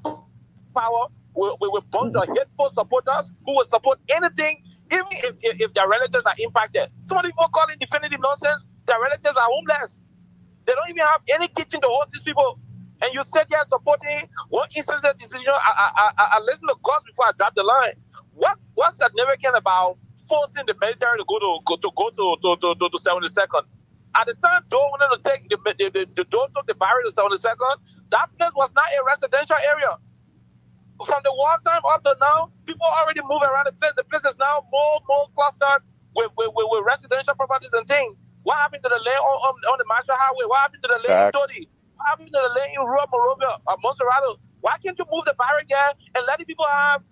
power with a bunch of hateful supporters who will support anything, even if their relatives are impacted. Some of the people call it definitive nonsense. Their relatives are homeless. They don't even have any kitchen to host these people. And you said you're supporting one insensitive decision. I listen to God before I drop the line. What's significant about forcing the military to go to 72nd? At the time, Doe wanted to take the Doe took the barrier to 72nd. That place was not a residential area. From the war time up to now, people already move around the place. The place is now more clustered with residential properties and things. What happened to the lane on the Marshall Highway? What happened to the lane in Todi? What happened to the lane in Rural Monrovia or Monserrato? Why can't you move the barrier and let the people have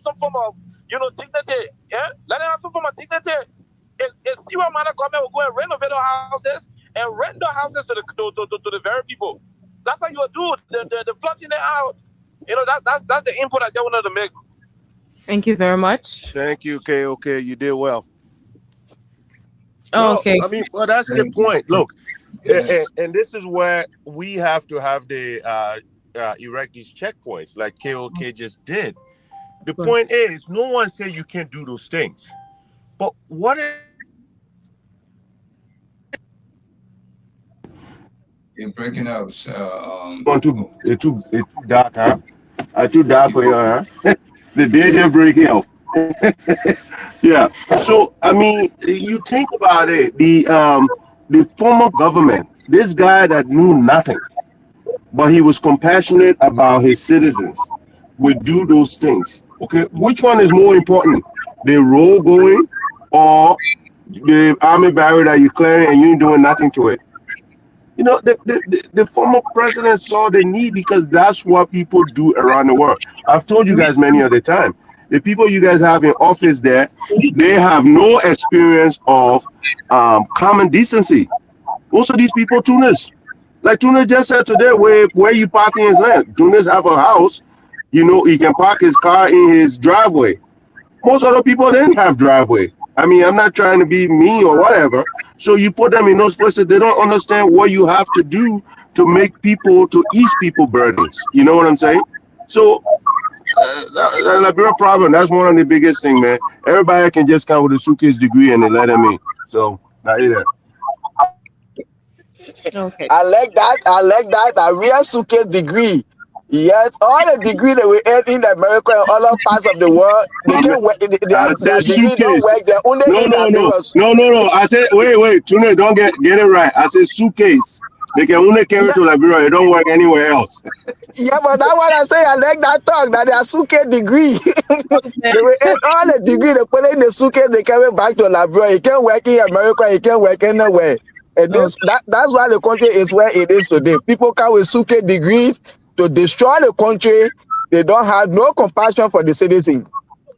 some form of dignity? Yeah, let them have some form of dignity. A serious amount of government will go and renovate our houses and rent the houses to the very people. That's how you will do the flushing it out. That's the input I just wanted to make. Thank you very much. Thank you, KOK. You did well. Oh, okay. I mean, well, that's the point. Look, and this is where we have to have the erect these checkpoints, like KOK just did. The point is, no one said you can't do those things, but what if you're breaking up? It's too dark, huh? Too dark for you, huh? The day just breaking up. Yeah. So I mean, you think about it. The former government, this guy that knew nothing, but he was compassionate about his citizens, would do those things. Okay, which one is more important? The road going or the army barrier that you're clearing and you ain't doing nothing to it? The former president saw the need because that's what people do around the world. I've told you guys many other times. The people you guys have in office there, they have no experience of common decency. Most of these people, Tunis, like Tunis just said today, where you parking his land. Tunis have a house, he can park his car in his driveway. Most other people didn't have driveway. I mean, I'm not trying to be mean or whatever. So you put them in those places, they don't understand what you have to do to ease people burdens. You know what I'm saying? So the Liberia problem, that's one of the biggest things, man. Everybody can just come with a suitcase degree and they let them in. So not either. Okay. I like that. A real suitcase degree. Yes, all the degree that we have in America and other parts of the world, they can't work. Their degree don't work. They're only in Liberia. No. I said, wait, Tune, don't get it right. I said suitcase. They can only carry to Liberia. It don't work anywhere else. Yeah, but that's what I say. I like that talk. That they are suitcase degree. They will end all the degree they put in the suitcase. They carry back to Liberia. It can't work in America. It can't work anywhere. And that's why the country is where it is today. People come with suitcase degrees to destroy the country. They don't have no compassion for the citizens.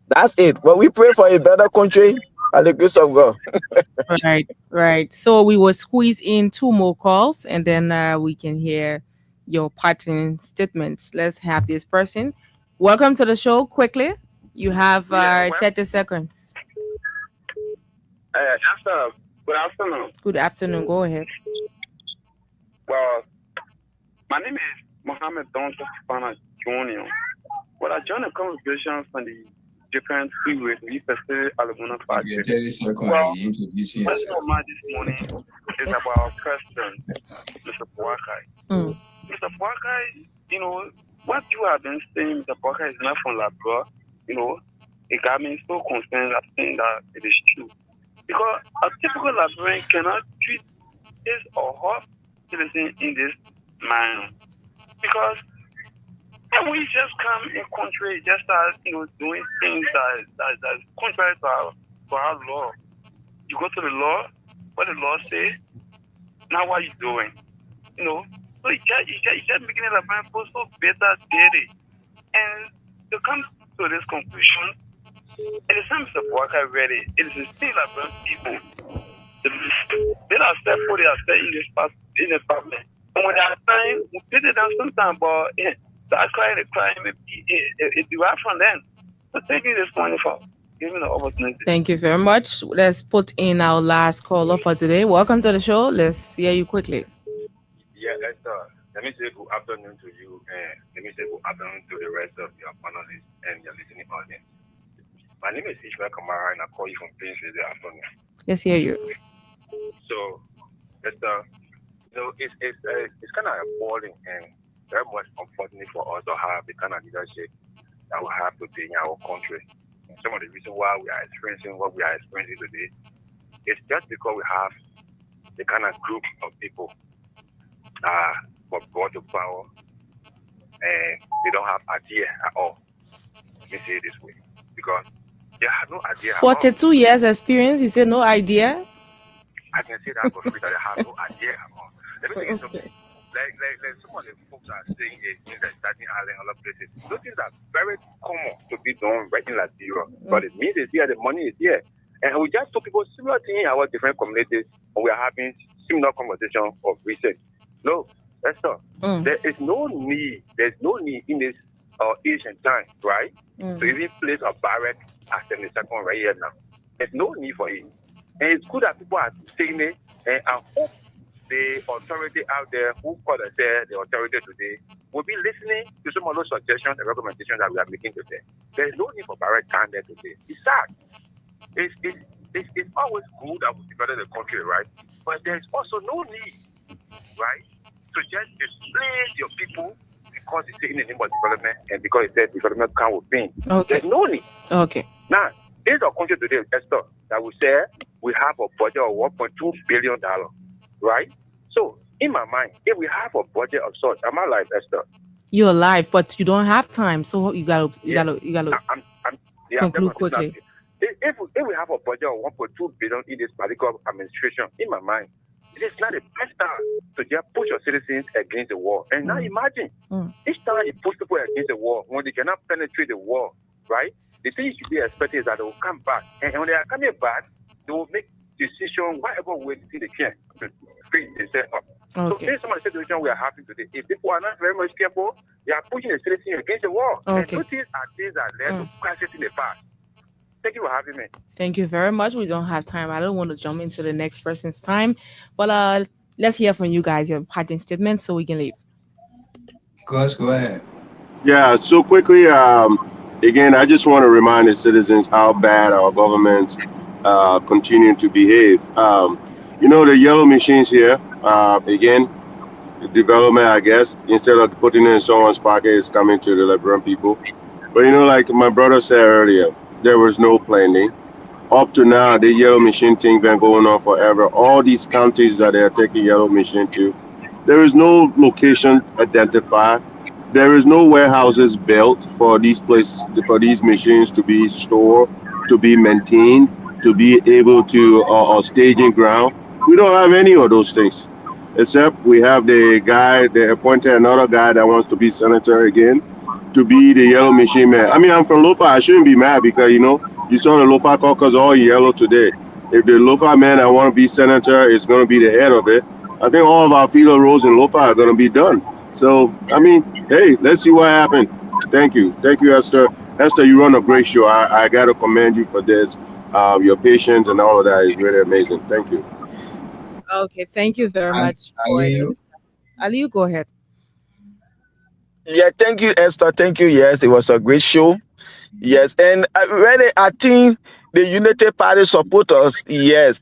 That's it. But we pray for a better country by the grace of God. Right. So we will squeeze in 2 more calls and then we can hear your parting statements. Let's have this person. Welcome to the show. Quickly, you have 30 seconds. Good afternoon. Good afternoon. Go ahead. Well, my name is Mohammed Donta Stefana Jr. Well, I joined the conversation from the different freeways we pursue Alumina Factory. Well, first of all, this morning is about our president, Mr. Boakai. Mr. Boakai, what you have been saying, Mr. Boakai is not from Labrador. It got me so concerned at saying that it is true. Because a typical Liberian cannot treat his or her citizen in this manner. Because when we just come in country, just start doing things that is contrary to our law. You go to the law, what the law says, now what you doing? So you just making it Liberian feel so better daily. And to come to this conclusion, it is time to work already. It is still Liberian people. They are step for their stay in this problem. And when they are trying, we put it down sometimes, but that crime may be it derived from them. So thank you this morning for giving the opportunity. Thank you very much. Let's put in our last caller for today. Welcome to the show. Let's hear you quickly. Yeah, let me say good afternoon to you, and let me say good afternoon to the rest of your panelists and your listening audience. My name is Ishmael Kamara, and I call you from Princeton this afternoon. Let's hear you. So, it's kind of appalling and very much unfortunate for us to have the kind of leadership that we have today in our country. And some of the reasons why we are experiencing what we are experiencing today is just because we have the kind of group of people were brought to power and they don't have idea at all. Let me say it this way. Because they have no idea at all. 42 years experience, you say no idea? I can say that for free that they have no idea at all. Let me tell you something. Like some of the folks are saying it in the starting island, other places. Those things are very common to be done right in Liberia. But it means it's here, the money is here. And we just told people similar thing in our different communities, and we are having similar conversation of research. No, that's all. There is no need. There's no need in this ancient time, right? To even place a barrack at 72nd right here now. There's no need for it. And it's good that people are saying it, and I hope the authority out there who call us the authority today will be listening to some of those suggestions and recommendations that we are making today. There's no need for barrack time there today. It's sad. It's always good that we develop the country, right? But there's also no need, right, to just displace your people because it's in the name of development and because it says development comes with pain. Okay. There's no need. Okay. Now, this is a country today, Esther, that we say we have a budget of $1.2 billion, right? So, in my mind, if we have a budget of such, am I alive, Esther? You're alive, but you don't have time, so you gotta conclude quickly. If we have a budget of $1.2 billion in this particular administration, in my mind, it is not the best time to just push your citizens against the wall. And now imagine, each time you push people against the wall, when they cannot penetrate the wall, right? The thing you should be expecting is that they will come back. And when they are coming back, they will make decisions whatever way they can to free themselves up. So this is some of the situation we are having today. If people are not very much careful, they are pushing the citizens against the wall. And those things are things that led to crisis in the past. Thank you for having me. Thank you very much. We don't have time. I don't want to jump into the next person's time. But let's hear from you guys, your parting statement, so we can leave. Gus, go ahead. Yeah, so quickly, again, I just want to remind the citizens how bad our government continue to behave. You know, the yellow machines here, again, the development, I guess, instead of putting it in someone's pocket, is coming to the Liberian people. But, you know, like my brother said earlier, there was no planning. Up to now, the yellow machine thing been going on forever. All these counties that they are taking yellow machine to, there is no location identified. There is no warehouses built for these places, for these machines to be stored, to be maintained, to be able to staging ground. We don't have any of those things, except we have the guy, they appointed another guy that wants to be senator again, to be the yellow machine man. I mean, I'm from Lofa. I shouldn't be mad because, you know, you saw the Lofa caucus all yellow today. If the Lofa man that want to be senator is going to be the head of it, I think all of our feeder roads in Lofa are going to be done. So, I mean, hey, let's see what happened. Thank you. Thank you, Esther. Esther, you run a great show. I got to commend you for this. Your patience and all of that is really amazing. Thank you. Okay, thank you very much. Ali, you go ahead. Yeah, thank you, Esther. Thank you. Yes, it was a great show. Yes, and really, I think the Unity Party supporters, yes,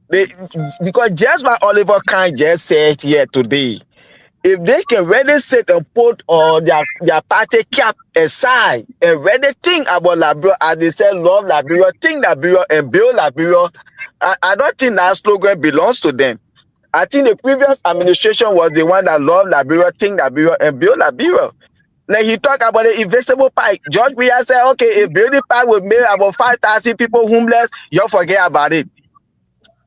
because just what Oliver Kahn just said here today, if they can really sit and put their party cap aside and really think about Liberia, as they say, love Liberia, think Liberia, and build Liberia, I don't think that slogan belongs to them. I think the previous administration was the one that loved Liberia, think Liberia, and build Liberia. Like he talked about the invisible pike. George Weah said, okay, if building pike will make about 5,000 people homeless, you'll forget about it.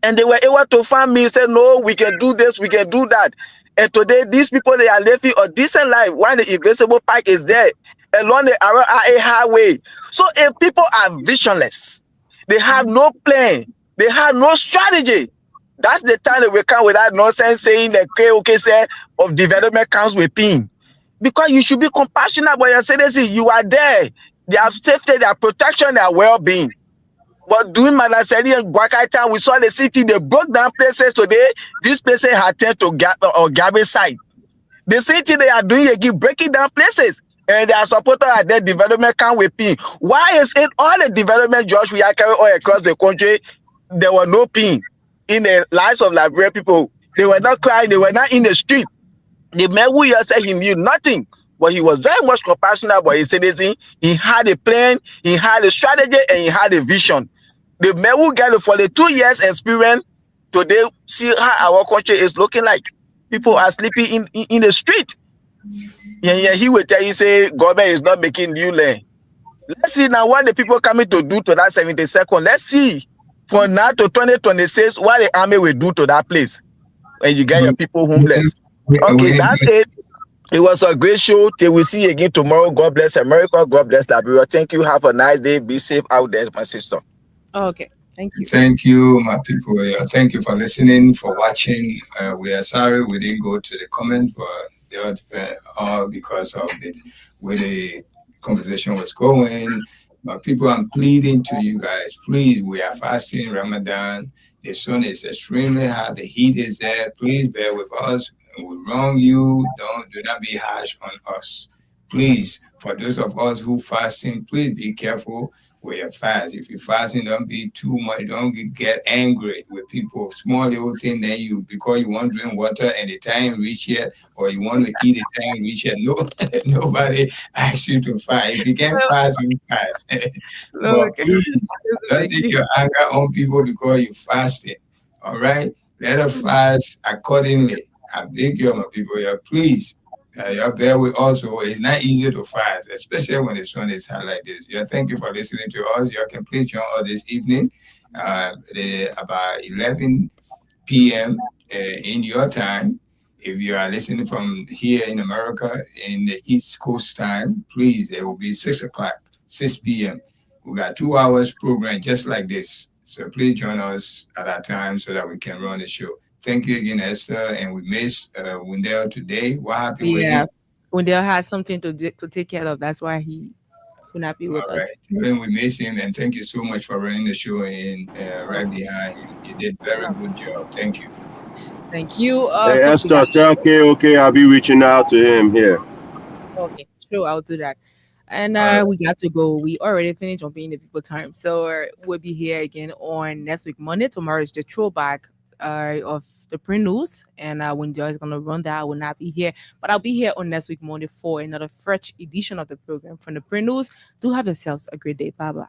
And they were able to find me and say, no, we can do this, we can do that. And today, these people, they are living a decent life while the invisible pike is there along the RIA highway. So if people are visionless, they have no plan, they have no strategy, that's the time that we come with that nonsense saying that KOK said of development comes with pain. Because you should be compassionate about your citizens. You are there. Their safety, their protection, their well-being. But during Manaseri and Gwakai time, we saw the city, they broke down places today. These places had turned to garbage site. The city they are doing again, breaking down places. And their supporters are there, development come with pain. Why is it all the development jobs we are carrying all across the country, there were no pain in the lives of Liberian people? They were not crying, they were not in the street. The man who said he knew nothing but he was very much compassionate about his citizen. He had a plan, he had a strategy, and he had a vision. The man who got it for the 2 years experience, today see how our country is looking like. People are sleeping in the street. Yeah, he will tell you, say, government is not making new land. Let's see now what the people coming to do to that 72nd. Let's see from now to 2026 what the army will do to that place when you get your people homeless. Okay, that's it. It was a great show. Till we see you again tomorrow. God bless America. God bless Liberia. Thank you. Have a nice day. Be safe out there, my sister. Okay. Thank you. Thank you, my people. Thank you for listening, for watching. We are sorry we didn't go to the comment, but they are all because of where the conversation was going. But people, I'm pleading to you guys, please, we are fasting Ramadan. The sun is extremely hot. The heat is there. Please bear with us. We wrong you. Do not be harsh on us. Please, for those of us who fasting, please be careful with your fast. If you're fasting, don't be too much. Don't get angry with people. Small little thing that because you want to drink water and the time reach yet, or you want to eat the time reach yet. No, nobody asks you to fast. If you can't fast, you fast. But please, don't take your anger on people because you fasted. All right? Let us fast accordingly. I beg you, my people, please. Y'all bear with us. It's not easy to fast, especially when the sun is hot like this. Thank you for listening to us. You can please join us this evening, about 11 p.m. In your time. If you are listening from here in America in the East Coast time, please, it will be 6 p.m. We got 2 hours program just like this. So please join us at that time so that we can run the show. Thank you again, Esther, and we miss Wendell today. What happened with him? Wendell has something to take care of. That's why he will not be with us. Right. Then we miss him, and thank you so much for running the show in right behind him. You did very good job. Thank you. Thank you. Hey, Esther, tell KOK I'll be reaching out to him here. Okay, sure, I'll do that. And we got to go. We already finished on being the people time, so we'll be here again on next week Monday. Tomorrow is the throwback of the print news, and when Joy is gonna run that, I will not be here, but I'll be here on next week Monday for another fresh edition of the program from the print news. Do have yourselves a great day. Bye bye.